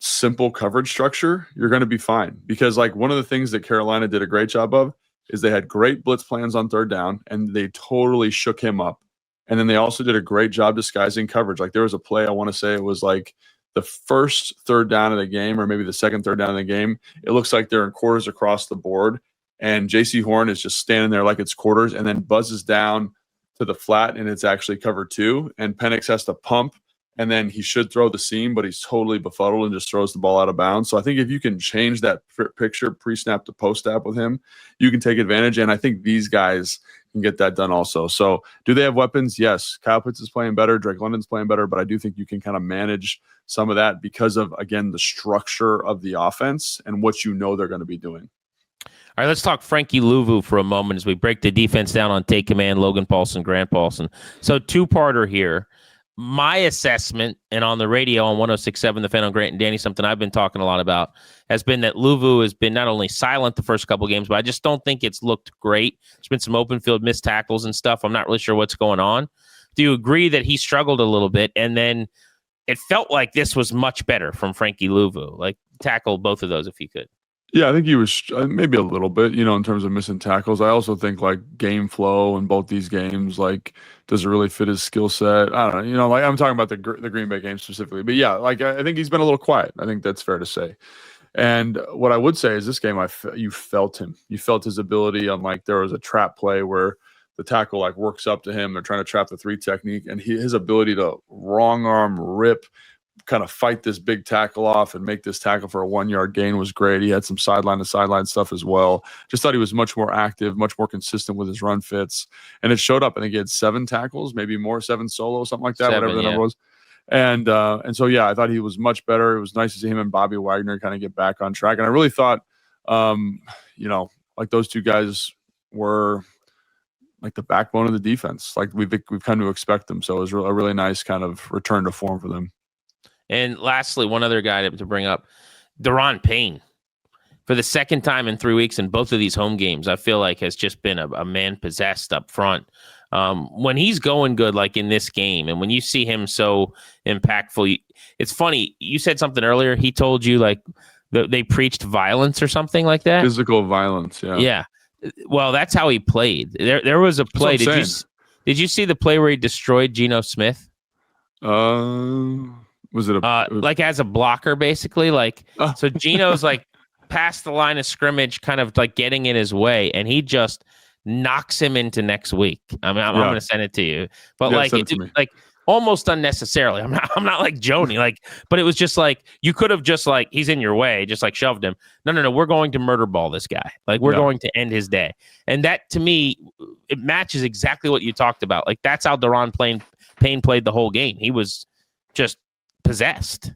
simple coverage structure, you're going to be fine. Because like one of the things that Carolina did a great job of is they had great blitz plans on third down and they totally shook him up. And then they also did a great job disguising coverage. Like there was a play, I want to say it was like the first third down of the game, or maybe the second third down of the game. It looks like they're in quarters across the board. And JC Horn is just standing there like it's quarters and then buzzes down to the flat and it's actually cover two. And Penix has to pump and then he should throw the seam, but he's totally befuddled and just throws the ball out of bounds. So I think if you can change that picture pre-snap to post-snap with him, you can take advantage. And I think these guys can get that done also. So do they have weapons? Yes. Kyle Pitts is playing better. Drake London's playing better, but I do think you can kind of manage some of that because of, again, the structure of the offense and what they're going to be doing. All right, let's talk Frankie Louvu for a moment as we break the defense down on Take Command, Logan Paulsen, Grant Paulsen. So two-parter here. My assessment, and on the radio on 106.7, The Fan on Grant and Danny, something I've been talking a lot about, has been that Louvu has been not only silent the first couple games, but I just don't think it's looked great. There's been some open field missed tackles and stuff. I'm not really sure what's going on. Do you agree that he struggled a little bit? And then it felt like this was much better from Frankie Louvu. Like, tackle both of those if you could. Yeah, I think he was maybe a little bit, in terms of missing tackles. I also think like game flow in both these games, like, does it really fit his skill set? I don't know. Like I'm talking about the Green Bay game specifically, but yeah, like I think he's been a little quiet. I think that's fair to say. And what I would say is this game, you felt him. You felt his ability on, like, there was a trap play where the tackle like works up to him. They're trying to trap the three technique, and his ability to wrong arm rip, kind of fight this big tackle off and make this tackle for a 1 yard gain was great. He had some sideline to sideline stuff as well. Just thought he was much more active, much more consistent with his run fits. And it showed up. I think he had 7 tackles, maybe more, 7 solo, something like that, whatever the number was. And so, yeah, I thought he was much better. It was nice to see him and Bobby Wagner kind of get back on track. And I really thought, like those two guys were like the backbone of the defense. Like we've come to expect them. So it was a really nice kind of return to form for them. And lastly, one other guy to bring up, Daron Payne. For the second time in 3 weeks in both of these home games, I feel like has just been a man possessed up front. When he's going good, like in this game, and when you see him so impactful, it's funny. You said something earlier. He told you like they preached violence or something like that. Physical violence. Yeah. Yeah. Well, that's how he played. There was a play. Did you see the play where he destroyed Geno Smith? Was it like as a blocker, basically? Like so Geno's like past the line of scrimmage, kind of like getting in his way, and he just knocks him into next week. I'm going to send it to you, but like like almost unnecessarily. I'm not like Joni, like, but it was just like you could have just like he's in your way, just like shoved him. No, we're going to murder ball this guy. Like we're going to end his day, and that to me it matches exactly what you talked about. Like that's how Daron Payne played the whole game. He was just possessed.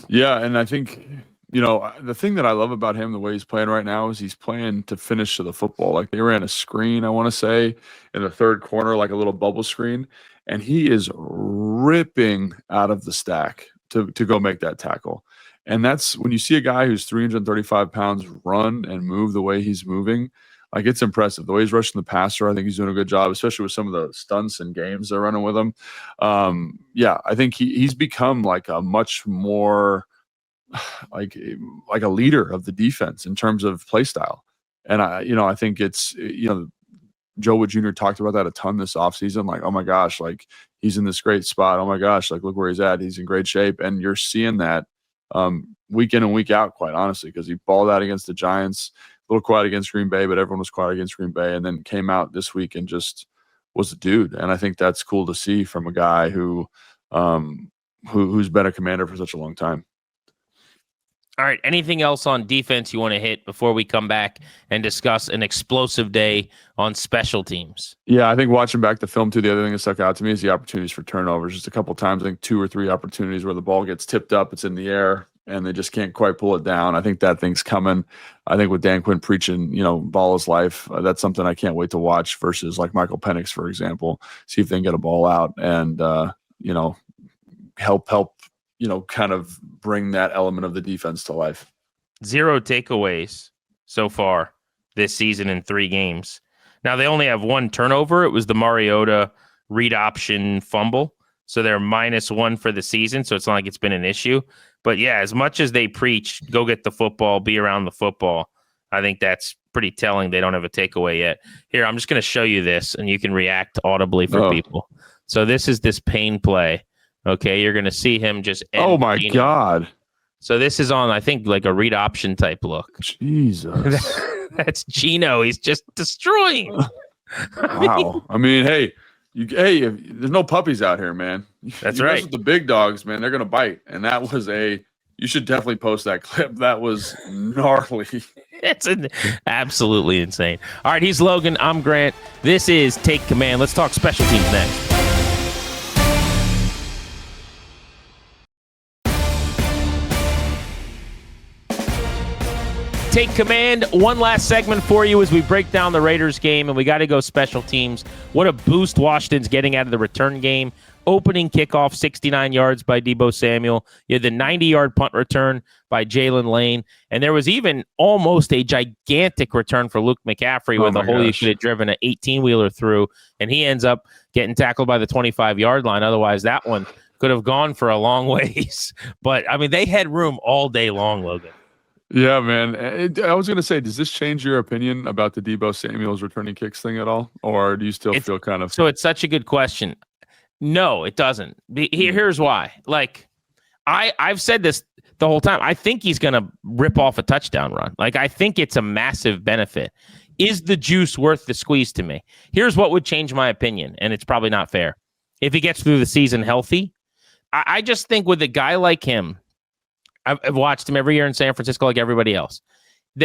Yeah, and I think. The thing that I love about him, the way he's playing right now, is he's playing to finish to the football. Like they ran a screen, I want to say, in the third corner, like a little bubble screen, and he is ripping out of the stack to go make that tackle. And that's when you see a guy who's 335 pounds run and move the way he's moving, like it's impressive. The way he's rushing the passer, I think he's doing a good job, especially with some of the stunts and games they're running with him. I think he's become like a much more like a leader of the defense in terms of play style. And I think it's, Joe Wood Jr. talked about that a ton this offseason. Like, oh my gosh, like he's in this great spot. Oh my gosh, like look where he's at. He's in great shape. And you're seeing that week in and week out, quite honestly, because he balled out against the Giants, a little quiet against Green Bay, but everyone was quiet against Green Bay, and then came out this week and just was a dude. And I think that's cool to see from a guy who's been a commander for such a long time. All right. Anything else on defense you want to hit before we come back and discuss an explosive day on special teams? Yeah, I think watching back the film too, the other thing that stuck out to me is the opportunities for turnovers. Just a couple times, I think 2 or 3 opportunities where the ball gets tipped up, it's in the air, and they just can't quite pull it down. I think that thing's coming. I think with Dan Quinn preaching, ball is life, that's something I can't wait to watch versus like Michael Penix, for example, see if they can get a ball out and, help kind of bring that element of the defense to life. 0 takeaways so far this season in 3 games. Now they only have 1 turnover. It was the Mariota read option fumble. So they're -1 for the season. So it's not like it's been an issue. But yeah, as much as they preach, go get the football, be around the football, I think that's pretty telling. They don't have a takeaway yet. Here, I'm just going to show you this and you can react audibly for people. So this is this Payne play. Okay, you're going to see him just end. Oh, my God. So this is on, I think, like a read option type look. Jesus. That's Geno. He's just destroying. Wow. I mean, hey, there's no puppies out here, man. That's you right. Mess with the big dogs, man, they're going to bite. And that was you should definitely post that clip. That was gnarly. It's absolutely insane. All right, he's Logan. I'm Grant. This is Take Command. Let's talk special teams next. Take Command. One last segment for you as we break down the Raiders game, and we got to go special teams. What a boost Washington's getting out of the return game. Opening kickoff, 69 yards by Deebo Samuel. You had the 90-yard punt return by Jalen Lane, and there was even almost a gigantic return for Luke McCaffrey with a hole you could have driven an 18-wheeler through, and he ends up getting tackled by the 25-yard line. Otherwise, that one could have gone for a long ways. But, I mean, they had room all day long, Logan. Yeah, man. I was going to say, does this change your opinion about the Deebo Samuel's returning kicks thing at all? Or do you still feel kind of... So it's such a good question. No, it doesn't. Here's why. Like, I've said this the whole time. I think he's going to rip off a touchdown run. Like, I think it's a massive benefit. Is the juice worth the squeeze to me? Here's what would change my opinion, and it's probably not fair. If he gets through the season healthy, I just think with a guy like him, I've watched him every year in San Francisco like everybody else.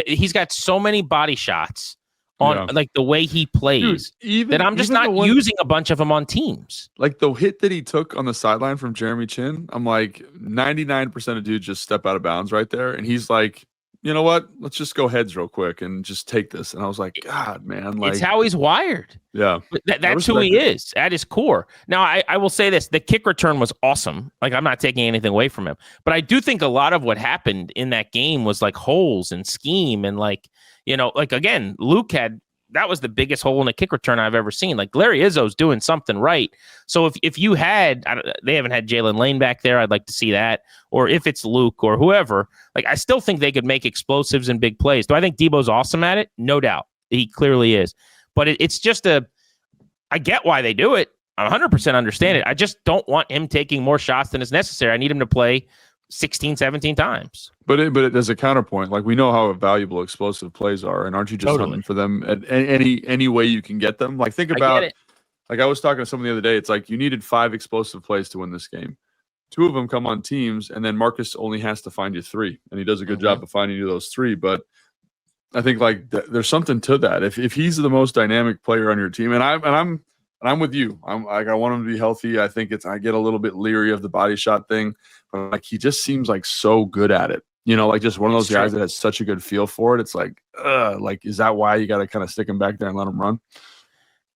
He's got so many body shots on like the way he plays that I'm just not using a bunch of them on teams. Like the hit that he took on the sideline from Jeremy Chin, I'm like 99% of dudes just step out of bounds right there. And he's like you know what? Let's just go heads real quick and just take this. And I was like, God, man, like It's how he's wired. yeah, But that's who he is at his core. Now, I will say this. The kick return was awesome. Like, I'm not taking anything away from him. But I do think a lot of what happened in that game was like holes and scheme. And like, again, that was the biggest hole in a kick return I've ever seen. Like, Larry Izzo's doing something right. So if you had, they haven't had Jalen Lane back there, I'd like to see that. Or if it's Luke or whoever, like, I still think they could make explosives and big plays. Do I think Debo's awesome at it? No doubt. He clearly is. But it's just I get why they do it. I 100% understand it. I just don't want him taking more shots than is necessary. I need him to play 16, 17 times. But as a counterpoint, like, we know how valuable explosive plays are, and aren't you just hunting for them at any way you can get them? Like, think about it. Like, I was talking to someone the other day. It's like you needed 5 explosive plays to win this game. 2 of them come on teams, and then Marcus only has to find you 3, and he does a good job of finding you those 3. But I think like there's something to that. If he's the most dynamic player on your team, and I'm with you. I want him to be healthy. I think I get a little bit leery of the body shot thing, but like, he just seems like so good at it. Like just one of those guys that has such a good feel for it. It's like, is that why you got to kind of stick him back there and let him run?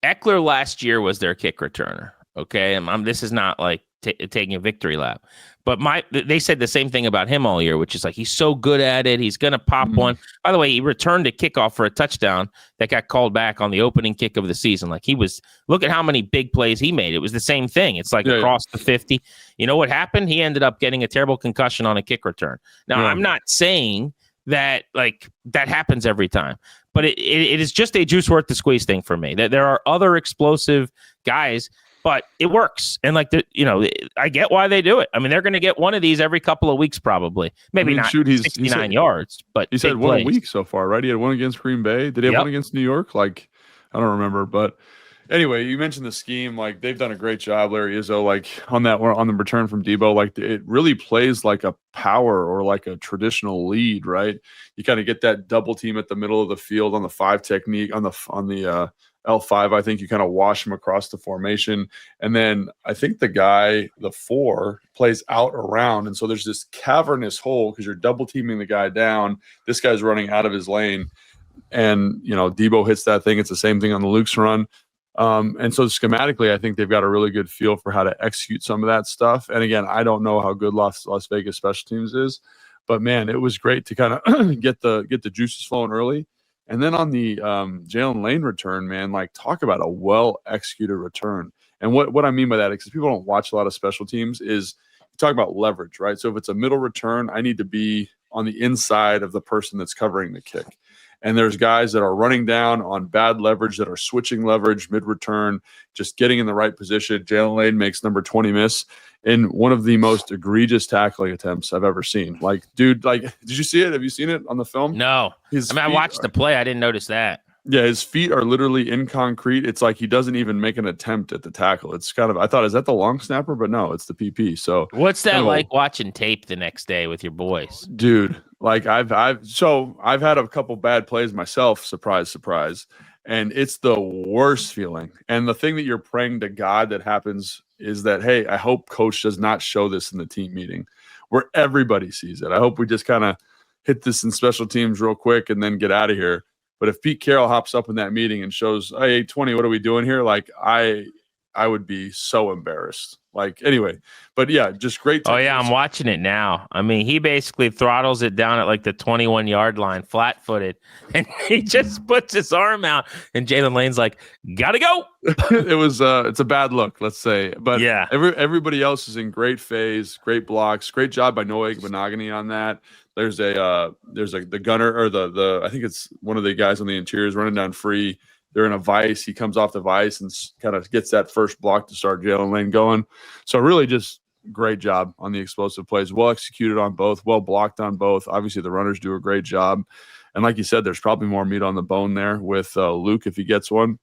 Eckler last year was their kick returner. Okay. And this is not like taking a victory lap, but they said the same thing about him all year, which is like, he's so good at it. He's going to pop one. By the way, he returned a kickoff for a touchdown that got called back on the opening kick of the season. Like, look at how many big plays he made. It was the same thing. It's like across the 50. You know what happened? He ended up getting a terrible concussion on a kick return. Now, I'm not saying that like that happens every time, but it is just a juice worth the squeeze thing for me. That there are other explosive guys, but it works. And like, I get why they do it. I mean, they're going to get one of these every couple of weeks, probably. Maybe not 69 yards, but he's had one a week so far, right? He had one against Green Bay. Did he have one against New York? Like, I don't remember. But anyway, you mentioned the scheme. Like, they've done a great job, Larry Izzo, like on the return from Debo. Like, it really plays like a power or like a traditional lead, right? You kind of get that double team at the middle of the field on the 5 technique on the L5, I think you kind of wash him across the formation. And then I think the 4, plays out around. And so there's this cavernous hole because you're double teaming the guy down. This guy's running out of his lane. And, Debo hits that thing. It's the same thing on the Luke's run. And so schematically, I think they've got a really good feel for how to execute some of that stuff. And again, I don't know how good Las Vegas special teams is, but man, it was great to kind of get the juices flowing early. And then on the Jalen Lane return, man, like, talk about a well-executed return. And what I mean by that, because people don't watch a lot of special teams, is you talk about leverage, right? So if it's a middle return, I need to be on the inside of the person that's covering the kick. And there's guys that are running down on bad leverage, that are switching leverage mid-return, just getting in the right position. Jalen Lane makes number 20 miss in one of the most egregious tackling attempts I've ever seen. Like, dude, like, did you see it? Have you seen it on the film? No. I watched the play. I didn't notice that. Yeah, his feet are literally in concrete. It's like he doesn't even make an attempt at the tackle. It's kind of, I thought, is that the long snapper? But no, it's the PP. So what's that like watching tape the next day with your boys? Dude, like I've had a couple bad plays myself, surprise, and it's the worst feeling. And the thing that you're praying to God that happens is that, hey, I hope coach does not show this in the team meeting where everybody sees it. I hope we just kind of hit this in special teams real quick and then get out of here. But if Pete Carroll hops up in that meeting and shows, hey, 20, what are we doing here? Like, I would be so embarrassed. Like, anyway, but yeah, just great. Oh yeah, I'm watching it now. I mean, he basically throttles it down at like the 21-yard line, flat-footed, and he just puts his arm out, and Jalen Lane's like, "Gotta go." It's a bad look, let's say, but yeah, everybody else is in great phase, great blocks, great job by Noah Benogany on that. There's the gunner or the I think it's one of the guys on the interiors running down free. They're in a vice. He comes off the vice and kind of gets that first block to start Jalen Lane going. So really just great job on the explosive plays. Well executed on both, well blocked on both. Obviously the runners do a great job. And like you said, there's probably more meat on the bone there with Luke if he gets one.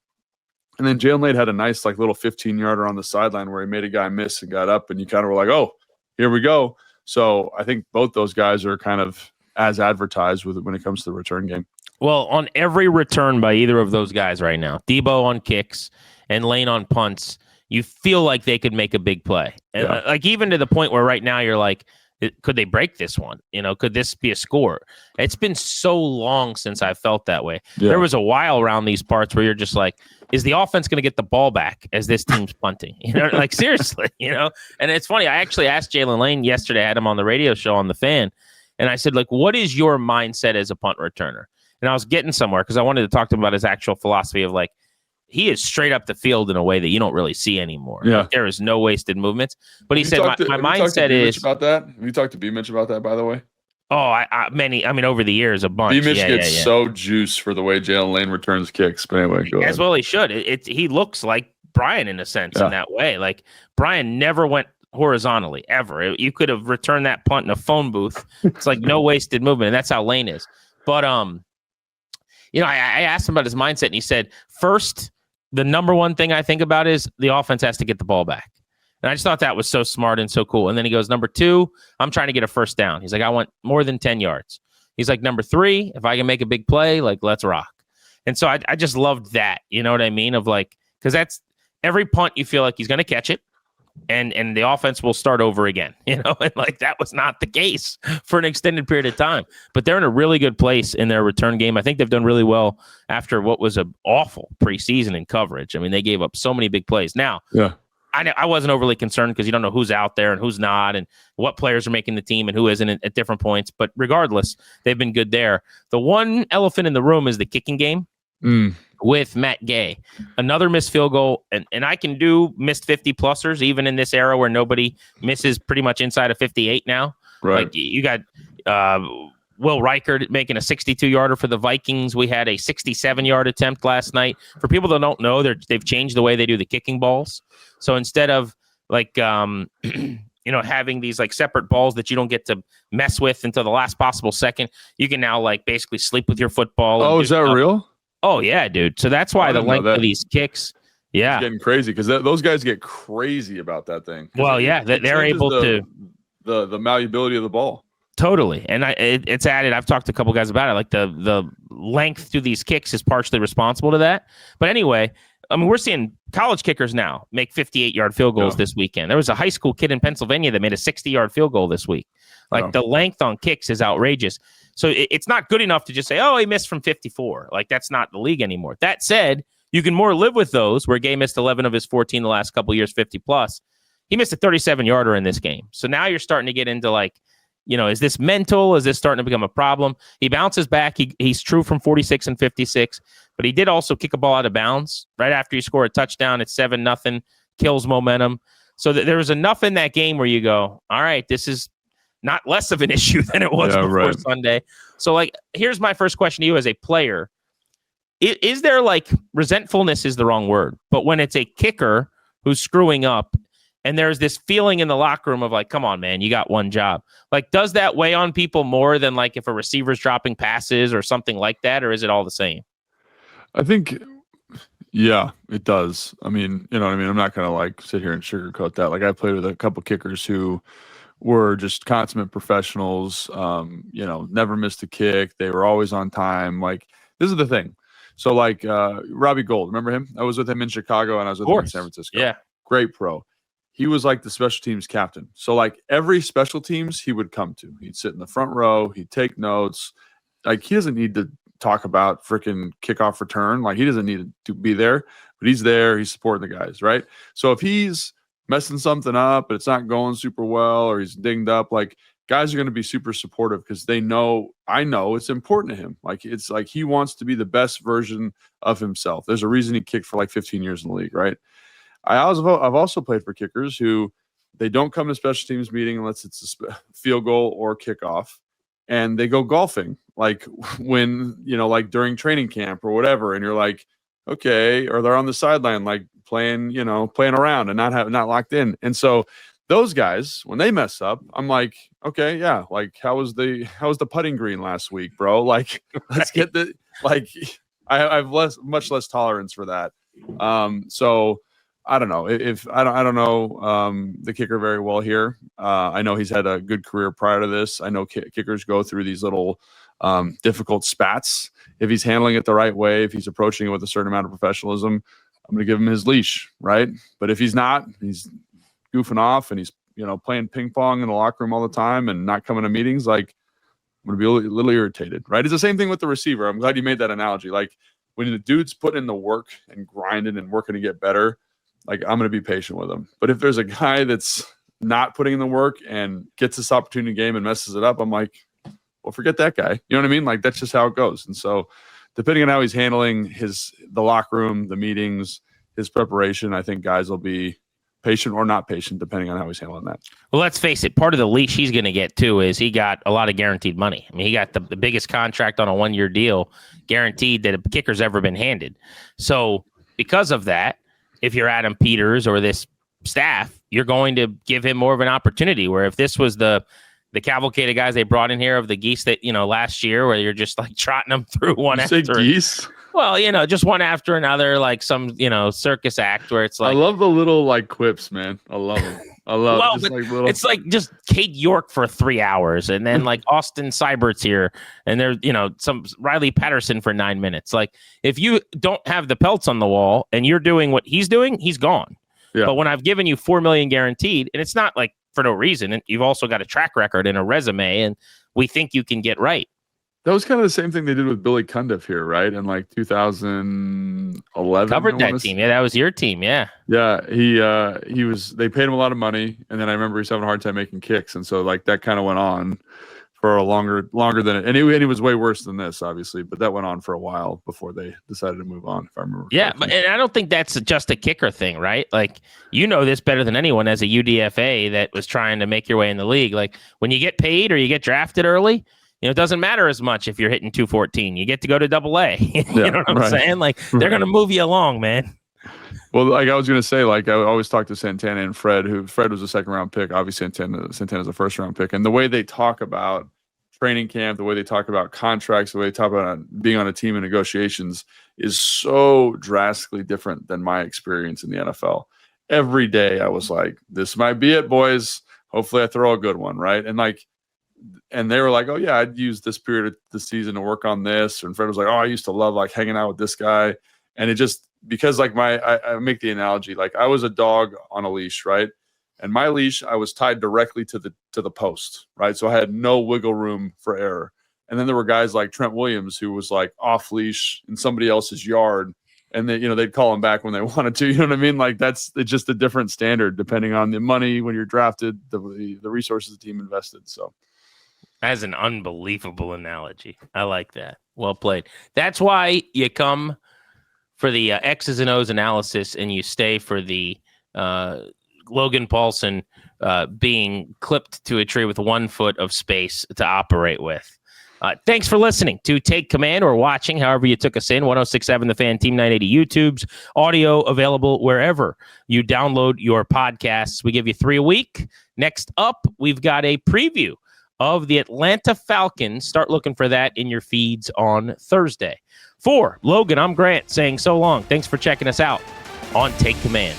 And then Jalen Lane had a nice like little 15-yarder on the sideline where he made a guy miss and got up, and you kind of were like, oh, here we go. So I think both those guys are kind of as advertised when it comes to the return game. Well, on every return by either of those guys right now, Debo on kicks and Lane on punts, you feel like they could make a big play. And like even to the point where right now you're like, Could they break this one? Could this be a score? It's been so long since I felt that way. Yeah. There was a while around these parts where you're just like, is the offense going to get the ball back as this team's punting? Like seriously, And it's funny. I actually asked Jalen Lane yesterday. I had him on the radio show on The Fan. And I said, like, what is your mindset as a punt returner? And I was getting somewhere because I wanted to talk to him about his actual philosophy of like, he is straight up the field in a way that you don't really see anymore. Yeah. Like, there is no wasted movements. But he said, my mindset is about that. Have you talked to B Mitch about that, by the way? Oh, over the years, a bunch. B Mitch gets so juiced for the way Jalen Lane returns kicks. But anyway, go ahead. As well he should. He looks like Brian in a sense in that way. Like Brian never went horizontally ever. You could have returned that punt in a phone booth. It's like no wasted movement, and that's how Lane is. But I asked him about his mindset, and he said, first, the number one thing I think about is the offense has to get the ball back. And I just thought that was so smart and so cool. And then he goes, number two, I'm trying to get a first down. He's like, I want more than 10 yards. He's like, number three, if I can make a big play, like, let's rock. And so I just loved that. You know what I mean? Of like, because that's every punt you feel like he's going to catch it. And the offense will start over again, and like that was not the case for an extended period of time. But they're in a really good place in their return game. I think they've done really well after what was an awful preseason in coverage. I mean, they gave up so many big plays. Now, I wasn't overly concerned because you don't know who's out there and who's not and what players are making the team and who isn't at different points. But regardless, they've been good there. The one elephant in the room is the kicking game. With Matt Gay, another missed field goal, and I can do missed 50-plussers even in this era where nobody misses pretty much inside of 58 now. Right. Like you got Will Reichert making a 62-yarder for the Vikings. We had a 67-yard attempt last night. For people that don't know, they've changed the way they do the kicking balls. So instead of like having these like separate balls that you don't get to mess with until the last possible second, you can now like basically sleep with your football. Oh, is that real? Oh, yeah, dude. So that's why the length of these kicks. Yeah. It's getting crazy because those guys get crazy about that thing. Well, they're able to. The malleability of the ball. Totally. And it's added. I've talked to a couple guys about it. Like the length through these kicks is partially responsible to that. But anyway, I mean, we're seeing college kickers now make 58-yard field goals this weekend. There was a high school kid in Pennsylvania that made a 60-yard field goal this week. Like the length on kicks is outrageous. So it's not good enough to just say, oh, he missed from 54. Like that's not the league anymore. That said, you can more live with those where Gay missed 11 of his 14 the last couple of years, 50 plus. He missed a 37-yarder in this game. So now you're starting to get into like, is this mental? Is this starting to become a problem? He bounces back. He's true from 46 and 56, but he did also kick a ball out of bounds right after he scored a touchdown. It's 7-0, kills momentum. So there was enough in that game where you go, all right, this is not less of an issue than it was before Sunday. So, like, here's my first question to you as a player. Is there, like, resentfulness is the wrong word, but when it's a kicker who's screwing up and there's this feeling in the locker room of, like, come on, man, you got one job. Like, does that weigh on people more than, like, if a receiver's dropping passes or something like that, or is it all the same? I think, yeah, it does. I mean, you know what I mean? I'm not going to, like, sit here and sugarcoat that. Like, I played with a couple kickers who were just consummate professionals, never missed a kick. They were always on time. Like, this is the thing. So, like, Robbie Gold, remember him? I was with him in Chicago, and I was with him in San Francisco. Yeah. Great pro. He was, like, the special teams captain. So, like, every special teams he would come to. He'd sit in the front row. He'd take notes. Like, he doesn't need to talk about freaking kickoff return. Like, he doesn't need to be there. But he's there. He's supporting the guys, right? So, if he's messing something up, but it's not going super well, or he's dinged up, like guys are going to be super supportive because I know it's important to him. Like it's like he wants to be the best version of himself. There's a reason he kicked for like 15 years in the league, right? I've also played for kickers who they don't come to special teams meeting unless it's a field goal or kickoff, and they go golfing like when like during training camp or whatever, and you're like, okay, or they're on the sideline like playing around and not locked in. And so those guys, when they mess up, I'm like, okay, yeah, like how was the putting green last week, bro? Like let's get the like I have much less tolerance for that. So I don't know if I don't know the kicker very well here. I know he's had a good career prior to this. I know kickers go through these little difficult spats. If he's handling it the right way, if he's approaching it with a certain amount of professionalism, I'm going to give him his leash, right? But if he's not, he's goofing off and he's playing ping pong in the locker room all the time and not coming to meetings, like I'm going to be a little irritated, right? It's the same thing with the receiver. I'm glad you made that analogy. Like when the dude's putting in the work and grinding and working to get better, like I'm going to be patient with him. But if there's a guy that's not putting in the work and gets this opportunity game and messes it up, I'm like, well, forget that guy. You know what I mean? Like that's just how it goes. And so depending on how he's handling the locker room, the meetings, his preparation, I think guys will be patient or not patient depending on how he's handling that. Well, let's face it. Part of the leash he's going to get too is he got a lot of guaranteed money. I mean, he got the biggest contract on a 1-year deal guaranteed that a kicker's ever been handed. So because of that, if you're Adam Peters or this staff, you're going to give him more of an opportunity, where if this was the cavalcade of guys they brought in here of the geese that, last year, where you're just like trotting them through one after geese. Well, just one after another, like some, circus act where it's like. I love the little like quips, man. I love them. I love well, just but like little. It's like just Kate York for 3 hours, and then like Austin Seibert's here, and there's some Riley Patterson for 9 minutes. Like if you don't have the pelts on the wall and you're doing what he's doing, he's gone. Yeah. But when I've given you $4 million guaranteed, and it's not like for no reason, and you've also got a track record and a resume, and we think you can get right. That was kind of the same thing they did with Billy Cundiff here, right? In like 2011. Covered that team. Yeah, that was your team. Yeah. Yeah. He was, they paid him a lot of money. And then I remember he's having a hard time making kicks. And so like that kind of went on for a longer than it. And it was way worse than this, obviously, but that went on for a while before they decided to move on, if I remember. Yeah. But, and I don't think that's just a kicker thing, right? Like, this better than anyone as a UDFA that was trying to make your way in the league. Like when you get paid or you get drafted early, it doesn't matter as much if you're hitting 214. You get to go to AA. You know what I'm saying? Like, they're going to move you along, man. Well, like I was going to say, like I always talk to Santana and Fred, Fred was a 2nd-round pick. Obviously, Santana's a 1st-round pick. And the way they talk about training camp, the way they talk about contracts, the way they talk about being on a team in negotiations is so drastically different than my experience in the NFL. Every day I was like, this might be it, boys. Hopefully I throw a good one, right? And they were like, oh, yeah, I'd use this period of the season to work on this. And Fred was like, oh, I used to love like hanging out with this guy. And it just, because like I make the analogy, like I was a dog on a leash, right? And my leash, I was tied directly to the post, right? So I had no wiggle room for error. And then there were guys like Trent Williams, who was like off leash in somebody else's yard. And they, they'd call him back when they wanted to, you know what I mean? Like it's just a different standard depending on the money when you're drafted, the resources the team invested. So. That's an unbelievable analogy. I like that. Well played. That's why you come for the X's and O's analysis and you stay for the Logan Paulsen being clipped to a tree with 1 foot of space to operate with. Thanks for listening to Take Command or watching, however you took us in. 106.7 The Fan, Team 980 YouTube's audio available wherever you download your podcasts. We give you 3 a week. Next up, we've got a preview of the Atlanta Falcons. Start looking for that in your feeds on Thursday. For Logan, I'm Grant saying so long. Thanks for checking us out on Take Command.